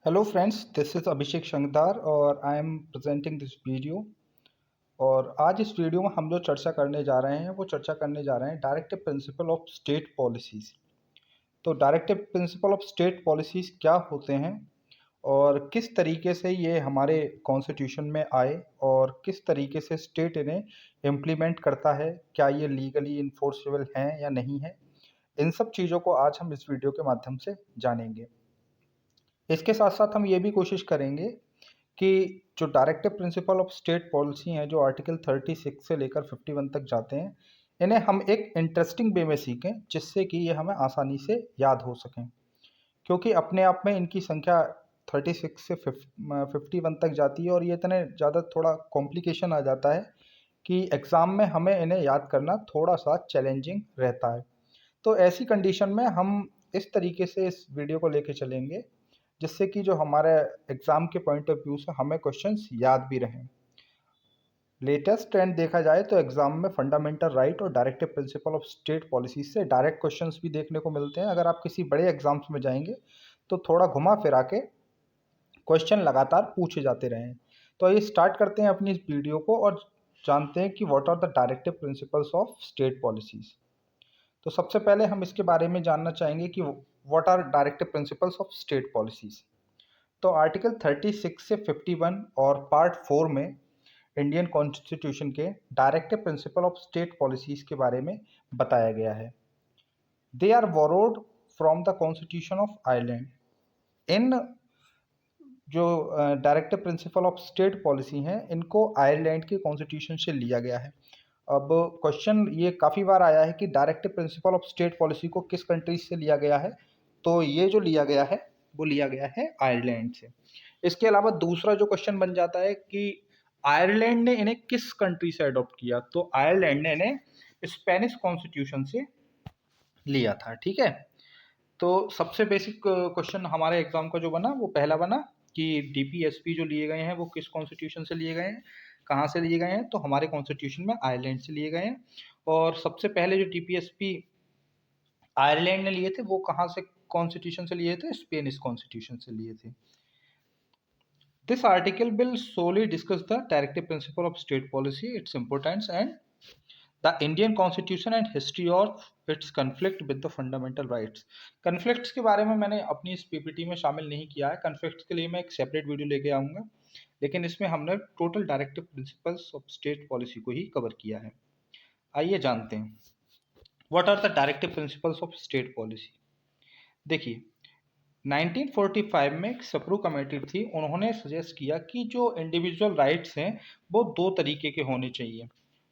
Hello friends, this is अभिषेक शंकदार और I am presenting this video. और आज इस वीडियो में हम जो चर्चा करने जा रहे हैं वो चर्चा करने जा रहे हैं directive principle of state policies. तो directive principle of state policies क्या होते हैं और किस तरीके से ये हमारे कॉन्स्टिट्यूशन में आए और किस तरीके से स्टेट इन्हें इम्प्लीमेंट करता है, क्या ये लीगली इन्फोर्सेबल हैं या नहीं है, इन सब चीज़ों को आज हम इस वीडियो के माध्यम से जानेंगे। इसके साथ साथ हम ये भी कोशिश करेंगे कि जो directive principle of state policy हैं, जो आर्टिकल 36 से लेकर 51 तक जाते हैं, इन्हें हम एक इंटरेस्टिंग वे में सीखें जिससे कि ये हमें आसानी से याद हो सकें। क्योंकि अपने आप में इनकी संख्या 36 से 51 तक जाती है और ये इतने ज़्यादा थोड़ा कॉम्प्लिकेशन आ जाता है कि एग्ज़ाम में हमें इन्हें याद करना थोड़ा सा चैलेंजिंग रहता है। तो ऐसी कंडीशन में हम इस तरीके से इस वीडियो को लेके चलेंगे जिससे कि जो हमारे एग्ज़ाम के पॉइंट ऑफ व्यू से हमें क्वेश्चंस याद भी रहें। लेटेस्ट ट्रेंड देखा जाए तो एग्ज़ाम में फंडामेंटल राइट और directive principle of state policy से डायरेक्ट क्वेश्चंस भी देखने को मिलते हैं। अगर आप किसी बड़े एग्ज़ाम्स में जाएंगे तो थोड़ा घुमा फिरा के क्वेश्चन लगातार पूछे जाते रहें। तो आइए स्टार्ट करते हैं अपनी इस वीडियो को और जानते हैं कि what are the directive principles of state policies. तो सबसे पहले हम इसके बारे में जानना चाहेंगे कि what are directive principles of state policies. तो आर्टिकल 36 से 51 और पार्ट 4 में इंडियन कॉन्स्टिट्यूशन के directive principle of state policies के बारे में बताया गया है। They are borrowed from the constitution of Ireland. इन जो directive principle of state policy हैं, इनको आयरलैंड के कॉन्स्टिट्यूशन से लिया गया है। अब क्वेश्चन ये काफ़ी बार आया है कि directive principle of state policy को किस कंट्री से लिया गया है। तो ये जो लिया गया है वो लिया गया है आयरलैंड से। इसके अलावा दूसरा जो क्वेश्चन बन जाता है कि आयरलैंड ने इन्हें किस कंट्री से अडॉप्ट किया। तो आयरलैंड ने इन्हें स्पेनिश कॉन्स्टिट्यूशन से लिया था। ठीक है, तो सबसे बेसिक क्वेश्चन हमारे एग्जाम का जो बना वो पहला बना कि डीपीएसपी जो लिए गए हैं वो किस कॉन्स्टिट्यूशन से लिए गए हैं, कहाँ से लिए गए हैं। तो हमारे कॉन्स्टिट्यूशन में आयरलैंड से लिए गए हैं। और सबसे पहले जो डीपीएसपी आयरलैंड ने लिए थे वो कहाँ से कॉन्स्टिट्यूशन से लिए थे, स्पेनिश कॉन्स्टिट्यूशन से लिए थे। This article will solely discuss the directive principle of state policy, its importance and the Indian constitution and history of its conflict with the fundamental rights। Conflicts के बारे में मैंने अपनी इस पीपीटी में शामिल नहीं किया है। कन्फ्लिक्ट्स के लिए मैं एक सेपरेट वीडियो लेके आऊँगा, लेकिन इसमें हमने total directive principles of state policy को ही कवर किया है। आइए जानते हैं what are the directive principles of state policy. देखिए, 1945 में एक सप्रू कमेटी थी, उन्होंने सजेस्ट किया कि जो इंडिविजुअल राइट्स हैं वो दो तरीके के होने चाहिए।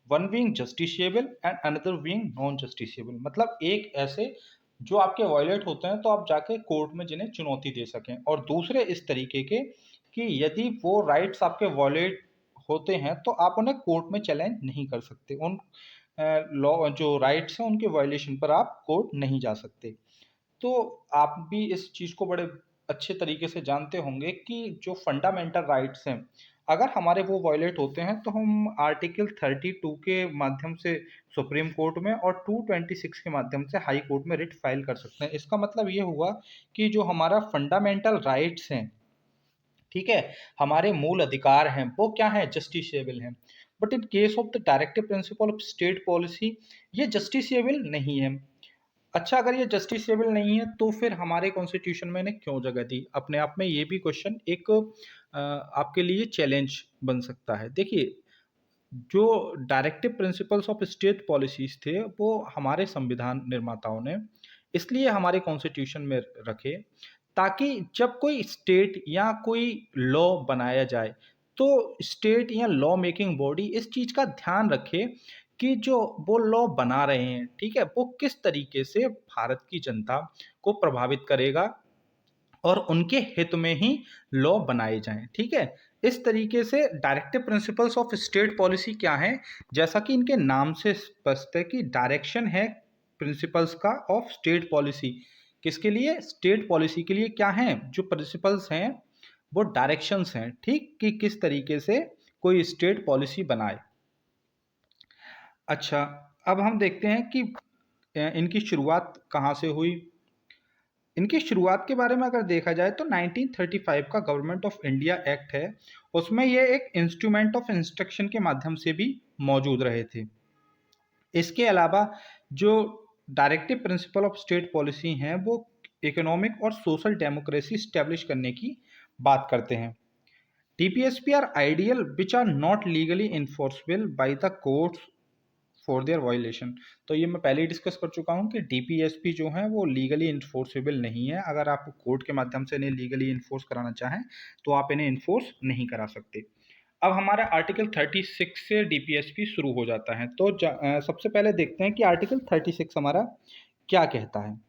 One being justiciable and another being non justiciable. मतलब एक ऐसे जो आपके वायलेट होते हैं तो आप जाके कोर्ट में जिन्हें चुनौती दे सकें, और दूसरे इस तरीके के कि यदि वो राइट्स आपके वायलेट होते हैं तो आप उन्हें कोर्ट में चैलेंज नहीं कर सकते। उन लॉ जो राइट्स हैं उनके वायलेशन पर आप कोर्ट नहीं जा सकते। तो आप भी इस चीज़ को बड़े अच्छे तरीके से जानते होंगे कि जो फंडामेंटल राइट्स हैं, अगर हमारे वो वायलेट होते हैं तो हम आर्टिकल 32 के माध्यम से सुप्रीम कोर्ट में और 226 के माध्यम से हाई कोर्ट में रिट फाइल कर सकते हैं। इसका मतलब ये हुआ कि जो हमारा फंडामेंटल राइट्स हैं, ठीक है, हमारे मूल अधिकार हैं, वो क्या है, जस्टिसेबल हैं। But in case of the directive principle of state policy ये जस्टिसेबल नहीं है। अच्छा, अगर ये जस्टिसेबल नहीं है तो फिर हमारे कॉन्स्टिट्यूशन में इन्हें क्यों जगह दी। अपने आप में ये भी क्वेश्चन एक आपके लिए चैलेंज बन सकता है। देखिए, जो directive principles of state policies थे वो हमारे संविधान निर्माताओं ने इसलिए हमारे कॉन्स्टिट्यूशन में रखे ताकि जब कोई स्टेट या कोई लॉ बनाया जाए तो स्टेट या लॉ मेकिंग बॉडी इस चीज़ का ध्यान रखे कि जो वो लॉ बना रहे हैं, ठीक है, वो किस तरीके से भारत की जनता को प्रभावित करेगा और उनके हित में ही लॉ बनाए जाएं। ठीक है, इस तरीके से directive principles of state policy क्या है, जैसा कि इनके नाम से स्पष्ट है कि डायरेक्शन है प्रिंसिपल्स का ऑफ स्टेट पॉलिसी। किसके लिए, स्टेट पॉलिसी के लिए क्या है, जो प्रिंसिपल्स हैं वो डायरेक्शंस हैं, ठीक, कि किस तरीके से कोई स्टेट पॉलिसी बनाए। अच्छा, अब हम देखते हैं कि इनकी शुरुआत कहाँ से हुई। इनकी शुरुआत के बारे में अगर देखा जाए तो 1935 का गवर्नमेंट ऑफ इंडिया एक्ट है, उसमें ये एक इंस्ट्रूमेंट ऑफ इंस्ट्रक्शन के माध्यम से भी मौजूद रहे थे। इसके अलावा जो directive principle of state policy हैं वो इकोनॉमिक और सोशल डेमोक्रेसी स्टैब्लिश करने की बात करते हैं। DPSP are ideal which are not legally enforceable by the courts for their violation. तो ये मैं पहले ही डिस्कस कर चुका हूँ कि DPSP जो है वो लीगली इन्फोर्सेबल नहीं है। अगर आप कोर्ट के माध्यम से इन्हें लीगली इन्फोर्स कराना चाहें तो आप इन्हें इन्फोर्स नहीं करा सकते। अब हमारा आर्टिकल 36 से DPSP शुरू हो जाता है। तो सबसे पहले देखते हैं कि आर्टिकल 36 हमारा क्या कहता है।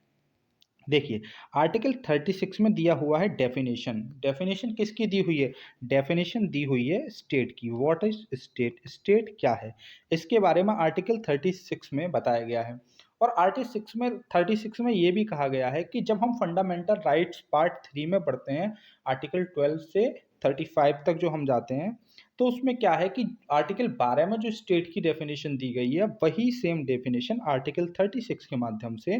देखिए, आर्टिकल 36 में दिया हुआ है डेफिनेशन। डेफिनेशन किसकी दी हुई है? डेफिनेशन दी हुई है स्टेट की। What is state? स्टेट क्या है, इसके बारे में आर्टिकल 36 में बताया गया है। और आर्टिकल 36 में ये भी कहा गया है कि जब हम फंडामेंटल राइट्स पार्ट 3 में पढ़ते हैं, आर्टिकल 12 से 35 तक जो हम जाते हैं, तो उसमें क्या है कि आर्टिकल 12 में जो स्टेट की डेफिनेशन दी गई है वही सेम डेफिनेशन आर्टिकल 36 के माध्यम से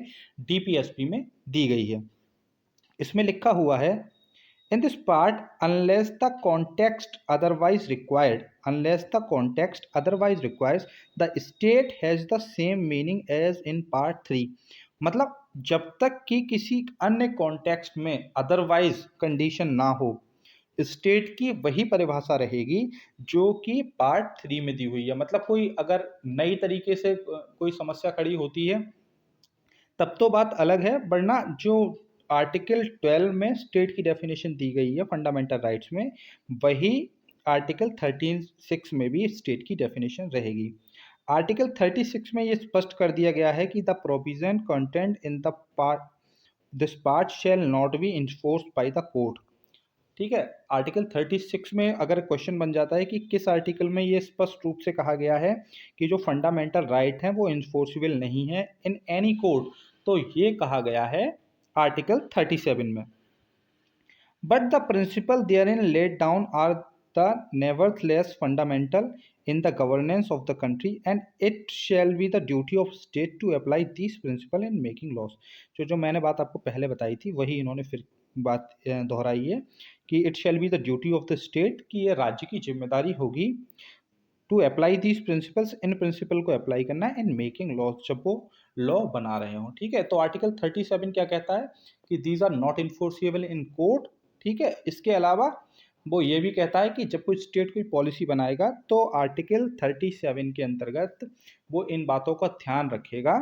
DPSP में दी गई है। इसमें लिखा हुआ है, in this part unless the context otherwise required, the state has the same meaning as in part 3। मतलब जब तक कि किसी अन्य कॉन्टेक्स्ट में अदरवाइज कंडीशन ना हो, स्टेट की वही परिभाषा रहेगी जो कि पार्ट 3 में दी हुई है। मतलब कोई अगर नई तरीके से कोई समस्या खड़ी होती है तब तो बात अलग है, वरना जो आर्टिकल 12 में स्टेट की डेफिनेशन दी गई है फंडामेंटल राइट्स में, वही आर्टिकल 36 में भी स्टेट की डेफिनेशन रहेगी। आर्टिकल 36 में ये स्पष्ट कर दिया गया है कि the provision content in the part this part shall not be enforced by the court. ठीक है, आर्टिकल 36 में अगर क्वेश्चन बन जाता है कि किस आर्टिकल में ये स्पष्ट रूप से कहा गया है कि जो फंडामेंटल राइट है वो इन्फोर्सिबल नहीं है इन एनी कोर्ट, तो ये कहा गया है आर्टिकल 37 में। But the principle therein laid down are the nevertheless fundamental in the governance of the country and it shall be the duty of state to apply these principle in making laws। जो मैंने बात आपको पहले बताई थी वही इन्होंने फिर बात दोहराई है कि it shall be the duty of the state, कि ये राज्य की जिम्मेदारी होगी टू अप्लाई दीज प्रिंसिपल्स, इन प्रिंसिपल को अप्लाई करना है इन मेकिंग लॉ, जब वो लॉ बना रहे हो। ठीक है, तो आर्टिकल 37 क्या कहता है कि these are not enforceable in court. ठीक है, इसके अलावा वो ये भी कहता है कि जब कोई स्टेट कोई पॉलिसी बनाएगा तो आर्टिकल 37 के अंतर्गत वो इन बातों का ध्यान रखेगा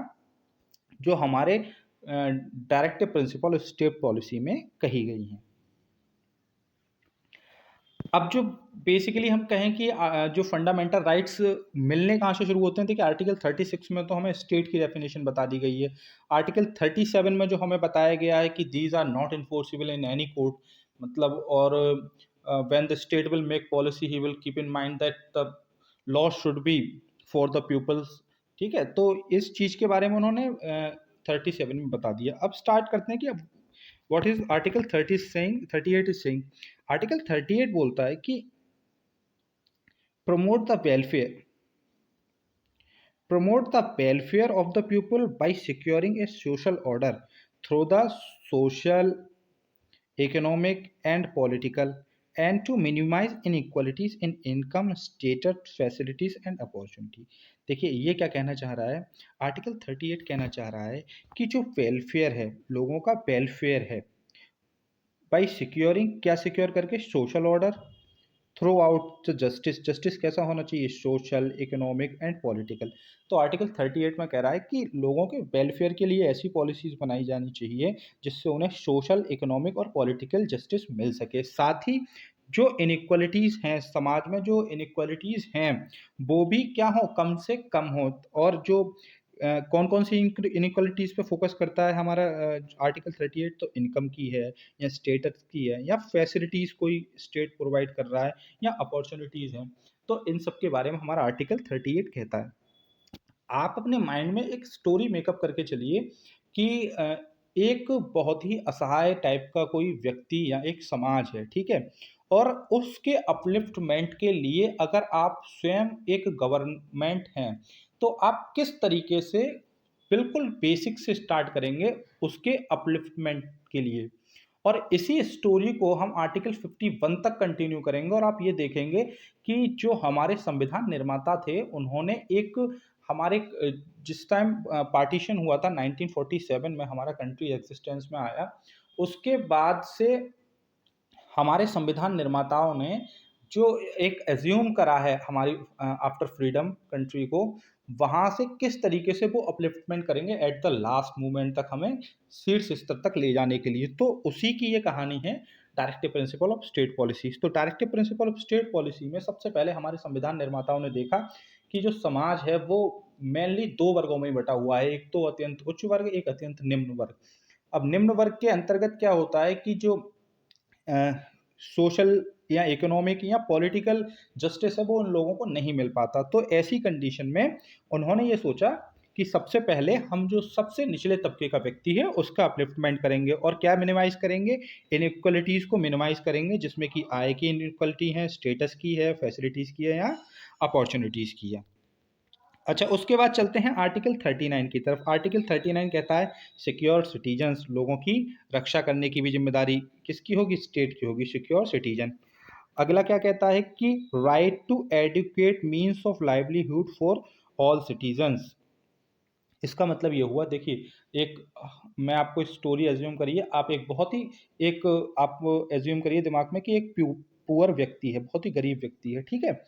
जो हमारे डायरेक्टिव प्रिंसिपल स्टेट पॉलिसी में कही गई हैं। अब जो बेसिकली हम कहें कि जो फंडामेंटल राइट्स मिलने कहाँ से शुरू होते हैं, देखिए आर्टिकल 36 में तो हमें स्टेट की डेफिनेशन बता दी गई है। आर्टिकल 37 में जो हमें बताया गया है कि these are not enforceable in any court, मतलब और when the state will make policy he will keep in mind that the law should be for the peoples. ठीक है, तो इस चीज़ के बारे में उन्होंने 37 में बता दिया। अब स्टार्ट करते हैं कि अब what is article 38 is saying. Article 38 बोलता है कि promote the welfare of the people by securing a social order through the social, economic and political, and to minimize inequalities in income, status, facilities and opportunity। देखिए ये क्या कहना चाह रहा है, आर्टिकल 38 कहना चाह रहा है कि जो वेलफेयर है, लोगों का वेलफेयर है, बाई सिक्योरिंग, क्या सिक्योर करके, social order through out justice. Justice कैसा होना चाहिए, सोशल, इकोनॉमिक एंड पॉलिटिकल। तो आर्टिकल 38 में कह रहा है कि लोगों के वेलफेयर के लिए ऐसी पॉलिसीज बनाई जानी चाहिए जिससे उन्हें सोशल, इकोनॉमिक और पॉलिटिकल जस्टिस मिल सके। साथ ही जो इनइक्वालिटीज़ हैं समाज में, जो इनइक्वालिटीज़ हैं वो भी क्या हो, कम से कम हो। और जो कौन कौन सी इनइक्वालिटीज़ पे फोकस करता है हमारा आर्टिकल 38, तो इनकम की है या स्टेटस की है या फैसिलिटीज़ कोई स्टेट प्रोवाइड कर रहा है या अपॉर्चुनिटीज़ हैं, तो इन सब के बारे में हमारा आर्टिकल 38 कहता है। आप अपने माइंड में एक स्टोरी मेकअप करके चलिए कि एक बहुत ही असहाय टाइप का कोई व्यक्ति या एक समाज है, ठीक है, और उसके अपलिफ्टमेंट के लिए अगर आप स्वयं एक गवर्नमेंट हैं तो आप किस तरीके से बिल्कुल बेसिक से स्टार्ट करेंगे उसके अपलिफ्टमेंट के लिए, और इसी स्टोरी को हम आर्टिकल 51 तक कंटिन्यू करेंगे। और आप ये देखेंगे कि जो हमारे संविधान निर्माता थे उन्होंने एक हमारे जिस टाइम पार्टीशन हुआ था 1947 में, हमारा कंट्री एग्जिस्टेंस में आया, उसके बाद से हमारे संविधान निर्माताओं ने जो एक एज्यूम करा है हमारी आफ्टर फ्रीडम कंट्री को, वहां से किस तरीके से वो अपलिफ्टमेंट करेंगे एट द लास्ट मोमेंट तक, हमें शीर्ष स्तर तक ले जाने के लिए। तो उसी की ये कहानी है directive principle of state policies. तो directive principle of state policy में सबसे पहले हमारे संविधान निर्माताओं ने देखा कि जो समाज है वो मेनली दो वर्गों में बटा हुआ है, एक तो अत्यंत उच्च वर्ग, एक अत्यंत निम्न वर्ग। अब निम्न वर्ग के अंतर्गत क्या होता है कि जो सोशल या इकोनॉमिक या पॉलिटिकल जस्टिस है वो उन लोगों को नहीं मिल पाता। तो ऐसी कंडीशन में उन्होंने ये सोचा कि सबसे पहले हम जो सबसे निचले तबके का व्यक्ति है उसका अपलिफ्टमेंट करेंगे, और क्या मिनिमाइज करेंगे, इनइक्वलिटीज को मिनिमाइज करेंगे, जिसमें कि आय की इनइक्वलिटी है, स्टेटस की है, फैसिलिटीज की है या अपॉर्चुनिटीज की है। अच्छा, उसके बाद चलते हैं आर्टिकल 39 की तरफ। आर्टिकल 39 कहता है सिक्योर सिटीजन्स, लोगों की रक्षा करने की भी जिम्मेदारी किसकी होगी, स्टेट की होगी, सिक्योर सिटीजन। अगला क्या कहता है कि right to educate means of livelihood for all citizens. इसका मतलब ये हुआ, देखिए एक मैं आपको स्टोरी एज्यूम करिए, आप एक बहुत ही एक आप एज्यूम करिए दिमाग में कि एक पुअर व्यक्ति है, बहुत ही गरीब व्यक्ति है, ठीक है।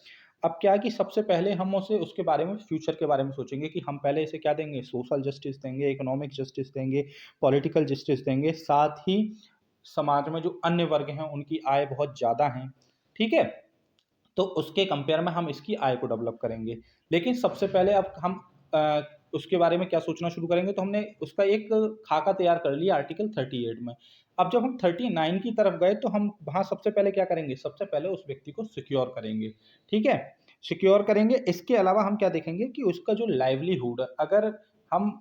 अब क्या है कि सबसे पहले हम उसे उसके बारे में, फ्यूचर के बारे में सोचेंगे कि हम पहले इसे क्या देंगे, सोशल जस्टिस देंगे, इकोनॉमिक जस्टिस देंगे, पॉलिटिकल जस्टिस देंगे, साथ ही समाज में जो अन्य वर्ग हैं उनकी आय बहुत ज़्यादा है, ठीक है। तो उसके कंपेयर में हम इसकी आय को डेवलप करेंगे। लेकिन सबसे पहले अब हम उसके बारे में क्या सोचना शुरू करेंगे, तो हमने उसका एक खाका तैयार कर लिया आर्टिकल 38 में। अब जब हम 39 की तरफ गए तो हम वहाँ सबसे पहले क्या करेंगे, सबसे पहले उस व्यक्ति को सिक्योर करेंगे, ठीक है, सिक्योर करेंगे। इसके अलावा हम क्या देखेंगे कि उसका जो लाइवलीहुड है, अगर हम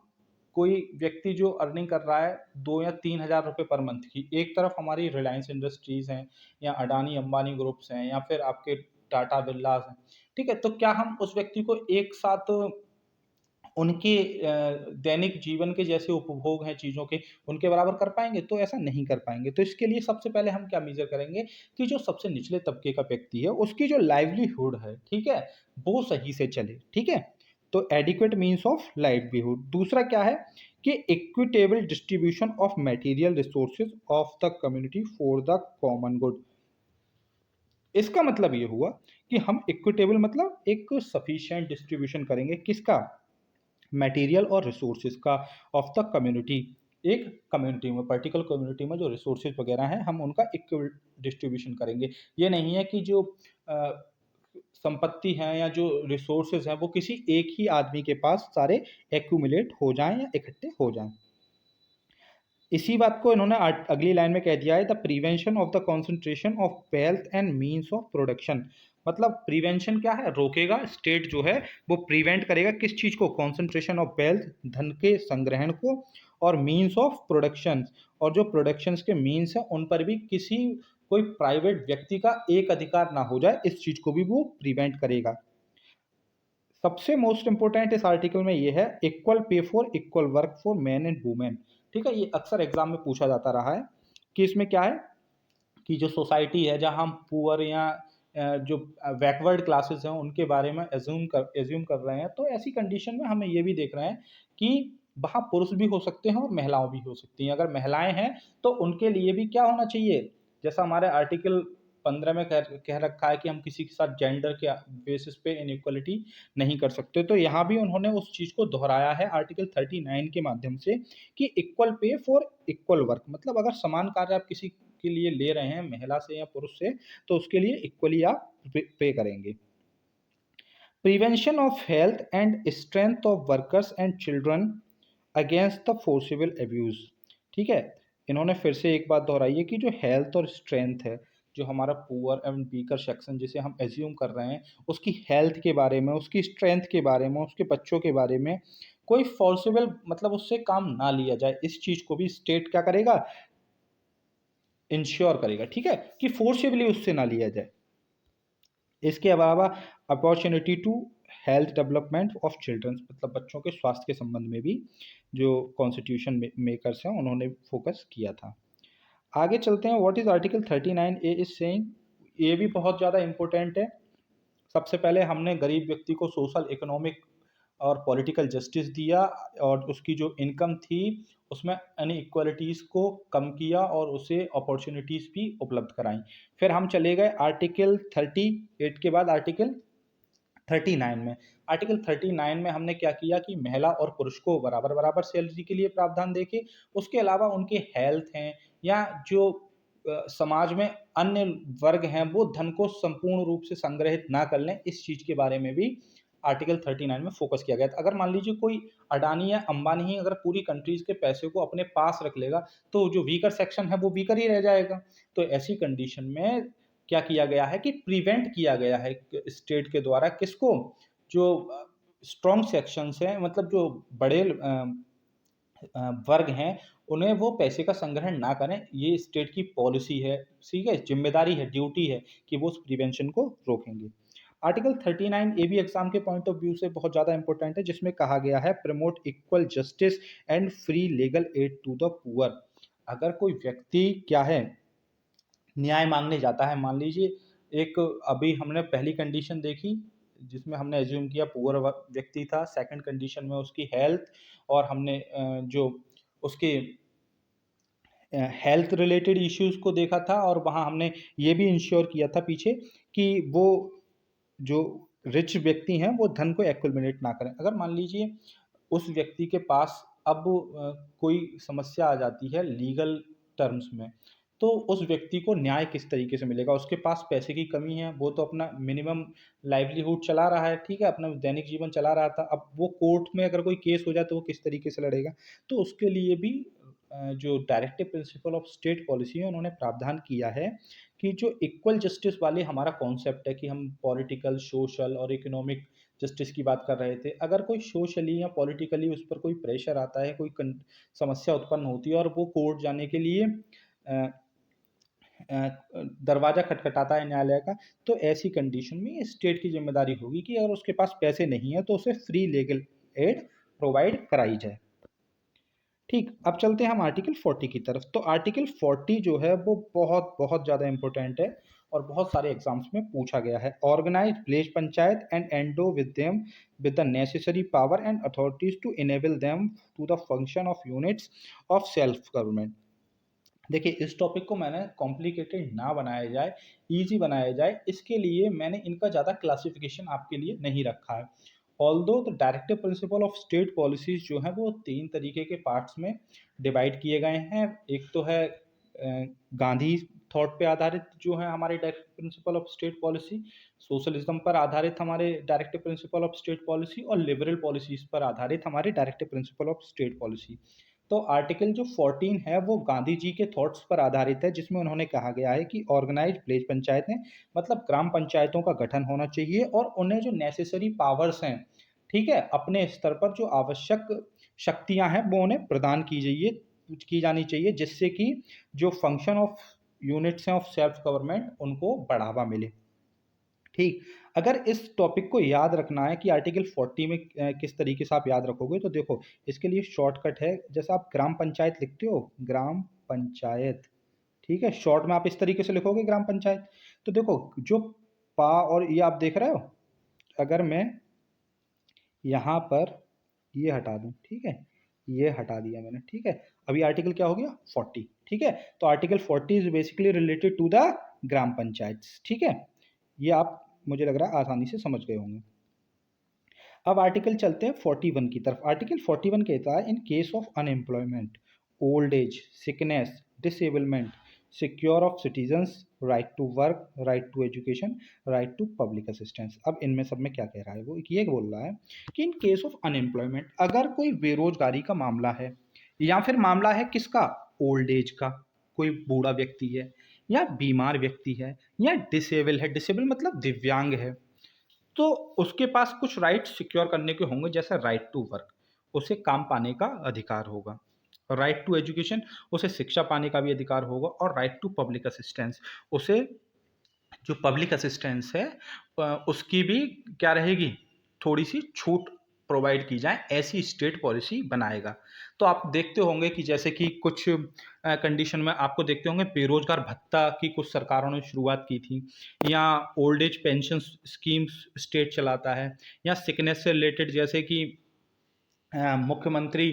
कोई व्यक्ति जो अर्निंग कर रहा है 2 या 3 हज़ार रुपए पर मंथ की, एक तरफ हमारी रिलायंस इंडस्ट्रीज़ हैं या अडानी अंबानी ग्रुप्स हैं या फिर आपके टाटा बिरलास हैं, ठीक है। तो क्या हम उस व्यक्ति को एक साथ उनके दैनिक जीवन के जैसे उपभोग हैं चीज़ों के, उनके बराबर कर पाएँगे? तो ऐसा नहीं कर पाएँगे। तो इसके लिए सबसे पहले हम क्या मेज़र करेंगे कि जो सबसे निचले तबके का व्यक्ति है, उसकी जो लाइवलीहुड है, ठीक है, वो सही से चले, ठीक है? तो एडिक्वेट मीन्स ऑफ लाइवलीहुड। दूसरा क्या है कि equitable distribution of material resources of the community for the common good. इसका मतलब ये हुआ कि हम इक्विटेबल मतलब एक सफिशिएंट डिस्ट्रीब्यूशन करेंगे, किसका, मटेरियल और रिसोर्सेज का, ऑफ द कम्युनिटी। एक कम्युनिटी में, पर्टिकुलर कम्युनिटी में जो रिसोर्सेज वगैरह हैं हम उनका इक्वल डिस्ट्रीब्यूशन करेंगे। ये नहीं है कि जो संपत्ति है या जो रिसोर्सेज हैं वो किसी एक ही आदमी के पास सारे एक्यूमुलेट हो जाएं या इकट्ठे हो जाएं। इसी बात को इन्होंने अगली लाइन में कह दिया है, the prevention of the concentration of wealth and means of production. मतलब प्रिवेंशन क्या है, रोकेगा, स्टेट जो है वो प्रिवेंट करेगा किस चीज़ को, कॉन्सेंट्रेशन ऑफ वेल्थ, धन के संग्रहण को, और मीन्स ऑफ प्रोडक्शन, और जो प्रोडक्शंस के मीन्स हैं उन पर भी किसी कोई प्राइवेट व्यक्ति का एक अधिकार ना हो जाए, इस चीज़ को भी वो प्रिवेंट करेगा। सबसे मोस्ट इंपोर्टेंट इस आर्टिकल में ये है, equal pay for equal work for man and women, ठीक है। ये अक्सर एग्जाम में पूछा जाता रहा है कि इसमें क्या है कि जो सोसाइटी है जहाँ हम पुअर या जो बैकवर्ड क्लासेस हैं उनके बारे में एज्यूम कर रहे हैं, तो ऐसी कंडीशन में हमें ये भी देख रहे हैं कि वहाँ पुरुष भी हो सकते हैं और महिलाओं भी हो सकती हैं। अगर महिलाएं हैं तो उनके लिए भी क्या होना चाहिए, जैसा हमारे आर्टिकल 15 में कह रखा है कि हम किसी के साथ जेंडर के बेसिस पे इनइक्वलिटी नहीं कर सकते। तो यहाँ भी उन्होंने उस चीज़ को दोहराया है आर्टिकल 39 के माध्यम से कि equal pay for equal work, मतलब अगर समान कार्य आप किसी के लिए ले रहे हैं, महिला से या पुरुष से, तो उसके लिए इक्वली आप पे करेंगे। Prevention of health and strength of workers and children against the forcible abuse, ठीक है। इन्होंने फिर से एक बात दोहराई है कि जो हेल्थ और स्ट्रेंथ है, जो हमारा पुअर एंड वीकर सेक्शन जिसे हम एज्यूम कर रहे हैं, उसकी हेल्थ के बारे में, उसकी स्ट्रेंथ के बारे में, उसके बच्चों के बारे में कोई फोर्सिबल मतलब उससे काम ना लिया जाए, इस चीज़ को भी स्टेट क्या करेगा, इंश्योर करेगा, ठीक है, कि फोर्सिबली उससे ना लिया जाए। इसके अलावा opportunity to health development of childrens, मतलब बच्चों के स्वास्थ्य के संबंध में भी जो कॉन्स्टिट्यूशन मेकर्स हैं उन्होंने फोकस किया था। आगे चलते हैं, what is article 39A is saying. ये भी बहुत ज़्यादा इम्पोर्टेंट है। सबसे पहले हमने गरीब व्यक्ति को सोशल, इकोनॉमिक और पॉलिटिकल जस्टिस दिया, और उसकी जो इनकम थी उसमें अनइक्वालिटीज़ को कम किया और उसे अपॉर्चुनिटीज़ भी उपलब्ध कराई। फिर हम चले गए आर्टिकल 38 के बाद आर्टिकल 39 में। आर्टिकल 39 में हमने क्या किया कि महिला और पुरुष को बराबर बराबर सैलरी के लिए प्रावधान देके, उसके अलावा उनके हेल्थ हैं या जो समाज में अन्य वर्ग हैं वो धन को संपूर्ण रूप से संग्रहित ना कर लें, इस चीज़ के बारे में भी आर्टिकल 39 में फोकस किया गया था। अगर मान लीजिए कोई अडानी या अंबानी ही अगर पूरी कंट्रीज के पैसे को अपने पास रख लेगा तो जो वीकर सेक्शन है वो वीकर ही रह जाएगा। तो ऐसी कंडीशन में क्या किया गया है कि प्रिवेंट किया गया है स्टेट के द्वारा किसको, जो स्ट्रॉन्ग सेक्शंस हैं, मतलब जो बड़े वर्ग हैं, उन्हें वो पैसे का संग्रहण ना करें। ये स्टेट की पॉलिसी है, ठीक है, जिम्मेदारी है, ड्यूटी है कि वो उस प्रिवेंशन को रोकेंगे। आर्टिकल 39 ए भी एग्जाम के पॉइंट ऑफ व्यू से बहुत ज़्यादा इंपॉर्टेंट है, जिसमें कहा गया है promote equal justice and free legal aid to the poor. अगर कोई व्यक्ति क्या है न्याय मांगने जाता है, मान लीजिए एक, अभी हमने पहली कंडीशन देखी जिसमें हमने एज्यूम किया पुअर व्यक्ति था, सेकंड कंडीशन में उसकी हेल्थ, और हमने जो उसके हेल्थ रिलेटेड इश्यूज को देखा था, और वहाँ हमने ये भी इंश्योर किया था पीछे कि वो जो रिच व्यक्ति हैं वो धन को एक्युमुलेट ना करें। अगर मान लीजिए उस व्यक्ति के पास अब कोई समस्या आ जाती है लीगल टर्म्स में, तो उस व्यक्ति को न्याय किस तरीके से मिलेगा? उसके पास पैसे की कमी है, वो तो अपना मिनिमम लाइवलीहुड चला रहा है, ठीक है, अपना दैनिक जीवन चला रहा था, अब वो कोर्ट में अगर कोई केस हो जाए तो वो किस तरीके से लड़ेगा? तो उसके लिए भी जो directive principle of state policy है उन्होंने प्रावधान किया है कि जो इक्वल जस्टिस वाली हमारा कॉन्सेप्ट है कि हम पॉलिटिकल, सोशल और इकोनॉमिक जस्टिस की बात कर रहे थे। अगर कोई सोशली या पॉलिटिकली उस पर कोई प्रेशर आता है, कोई समस्या उत्पन्न होती है और वो कोर्ट जाने के लिए दरवाज़ा खटखटाता है न्यायालय का, तो ऐसी कंडीशन में स्टेट की जिम्मेदारी होगी कि अगर उसके पास पैसे नहीं है तो उसे फ्री लीगल एड प्रोवाइड कराई जाए। ठीक, अब चलते हैं हम आर्टिकल 40 की तरफ। तो आर्टिकल 40 जो है वो बहुत बहुत ज़्यादा इंपॉर्टेंट है और बहुत सारे एग्जाम्स में पूछा गया है। Organise village panchayat and endow with them with the necessary power and authorities to enable them to the function of units of self government. देखिए, इस टॉपिक को मैंने कॉम्प्लिकेटेड ना बनाया जाए, ईजी बनाया जाए, इसके लिए मैंने इनका ज़्यादा क्लासिफिकेशन आपके लिए नहीं रखा है। Although the directive principle of state policies जो हैं वो 3 तरीके के पार्ट्स में डिवाइड किए गए हैं। एक तो है गांधी थॉट पे आधारित जो है हमारे directive principle of state policy, socialism पर आधारित हमारे directive principle of state policy, और लिबरल पॉलिसीज पर आधारित हमारे directive principle of state policy. तो आर्टिकल जो 14 है वो गांधी जी के थॉट्स पर आधारित है, जिसमें उन्होंने कहा गया है कि ऑर्गेनाइज विलेज पंचायतें, मतलब ग्राम पंचायतों का गठन होना चाहिए और उन्हें जो नेसेसरी पावर्स हैं, ठीक है, अपने स्तर पर जो आवश्यक शक्तियां हैं वो उन्हें प्रदान की जानी चाहिए, जिससे कि जो फंक्शन ऑफ यूनिट्स हैं ऑफ सेल्फ गवर्नमेंट उनको बढ़ावा मिले। ठीक, अगर इस टॉपिक को याद रखना है कि आर्टिकल 40 में किस तरीके से आप याद रखोगे, तो देखो इसके लिए शॉर्टकट है। जैसा आप ग्राम पंचायत लिखते हो, ग्राम पंचायत, ठीक है, शॉर्ट में आप इस तरीके से लिखोगे ग्राम पंचायत। तो देखो जो पा और ये आप देख रहे हो, अगर मैं यहाँ पर ये हटा दूँ, ठीक है, ये हटा दिया मैंने, ठीक है, अभी आर्टिकल क्या हो गया 40, ठीक है। तो article 40 is basically related to the gram panchayat, ठीक है, ये आप मुझे लग रहा है आसानी से समझ गए होंगे। अब आर्टिकल चलते हैं 41 की तरफ। आर्टिकल 41 कहता है in case of unemployment, old age, sickness, disablement, secure of citizens, right to work, right to education, right to public assistance. अब इनमें सब में क्या कह रहा है, वो ये बोल रहा है कि इन केस ऑफ अनएम्प्लॉयमेंट, अगर कोई बेरोजगारी का मामला है या फिर मामला है किसका, ओल्ड एज का, कोई बूढ़ा व्यक्ति है या बीमार व्यक्ति है या डिसेबल है, डिसेबल मतलब दिव्यांग है, तो उसके पास कुछ राइट सिक्योर करने के होंगे, जैसे राइट टू वर्क, उसे काम पाने का अधिकार होगा, राइट टू एजुकेशन, उसे शिक्षा पाने का भी अधिकार होगा, और राइट टू पब्लिक असिस्टेंस, उसे जो पब्लिक असिस्टेंस है उसकी भी क्या रहेगी, थोड़ी सी छूट प्रोवाइड की जाए, ऐसी स्टेट पॉलिसी बनाएगा। तो आप देखते होंगे कि जैसे कि कुछ कंडीशन में आपको देखते होंगे बेरोजगार भत्ता की कुछ सरकारों ने शुरुआत की थी, या old age pension schemes state चलाता है, या सिकनेस से रिलेटेड जैसे कि मुख्यमंत्री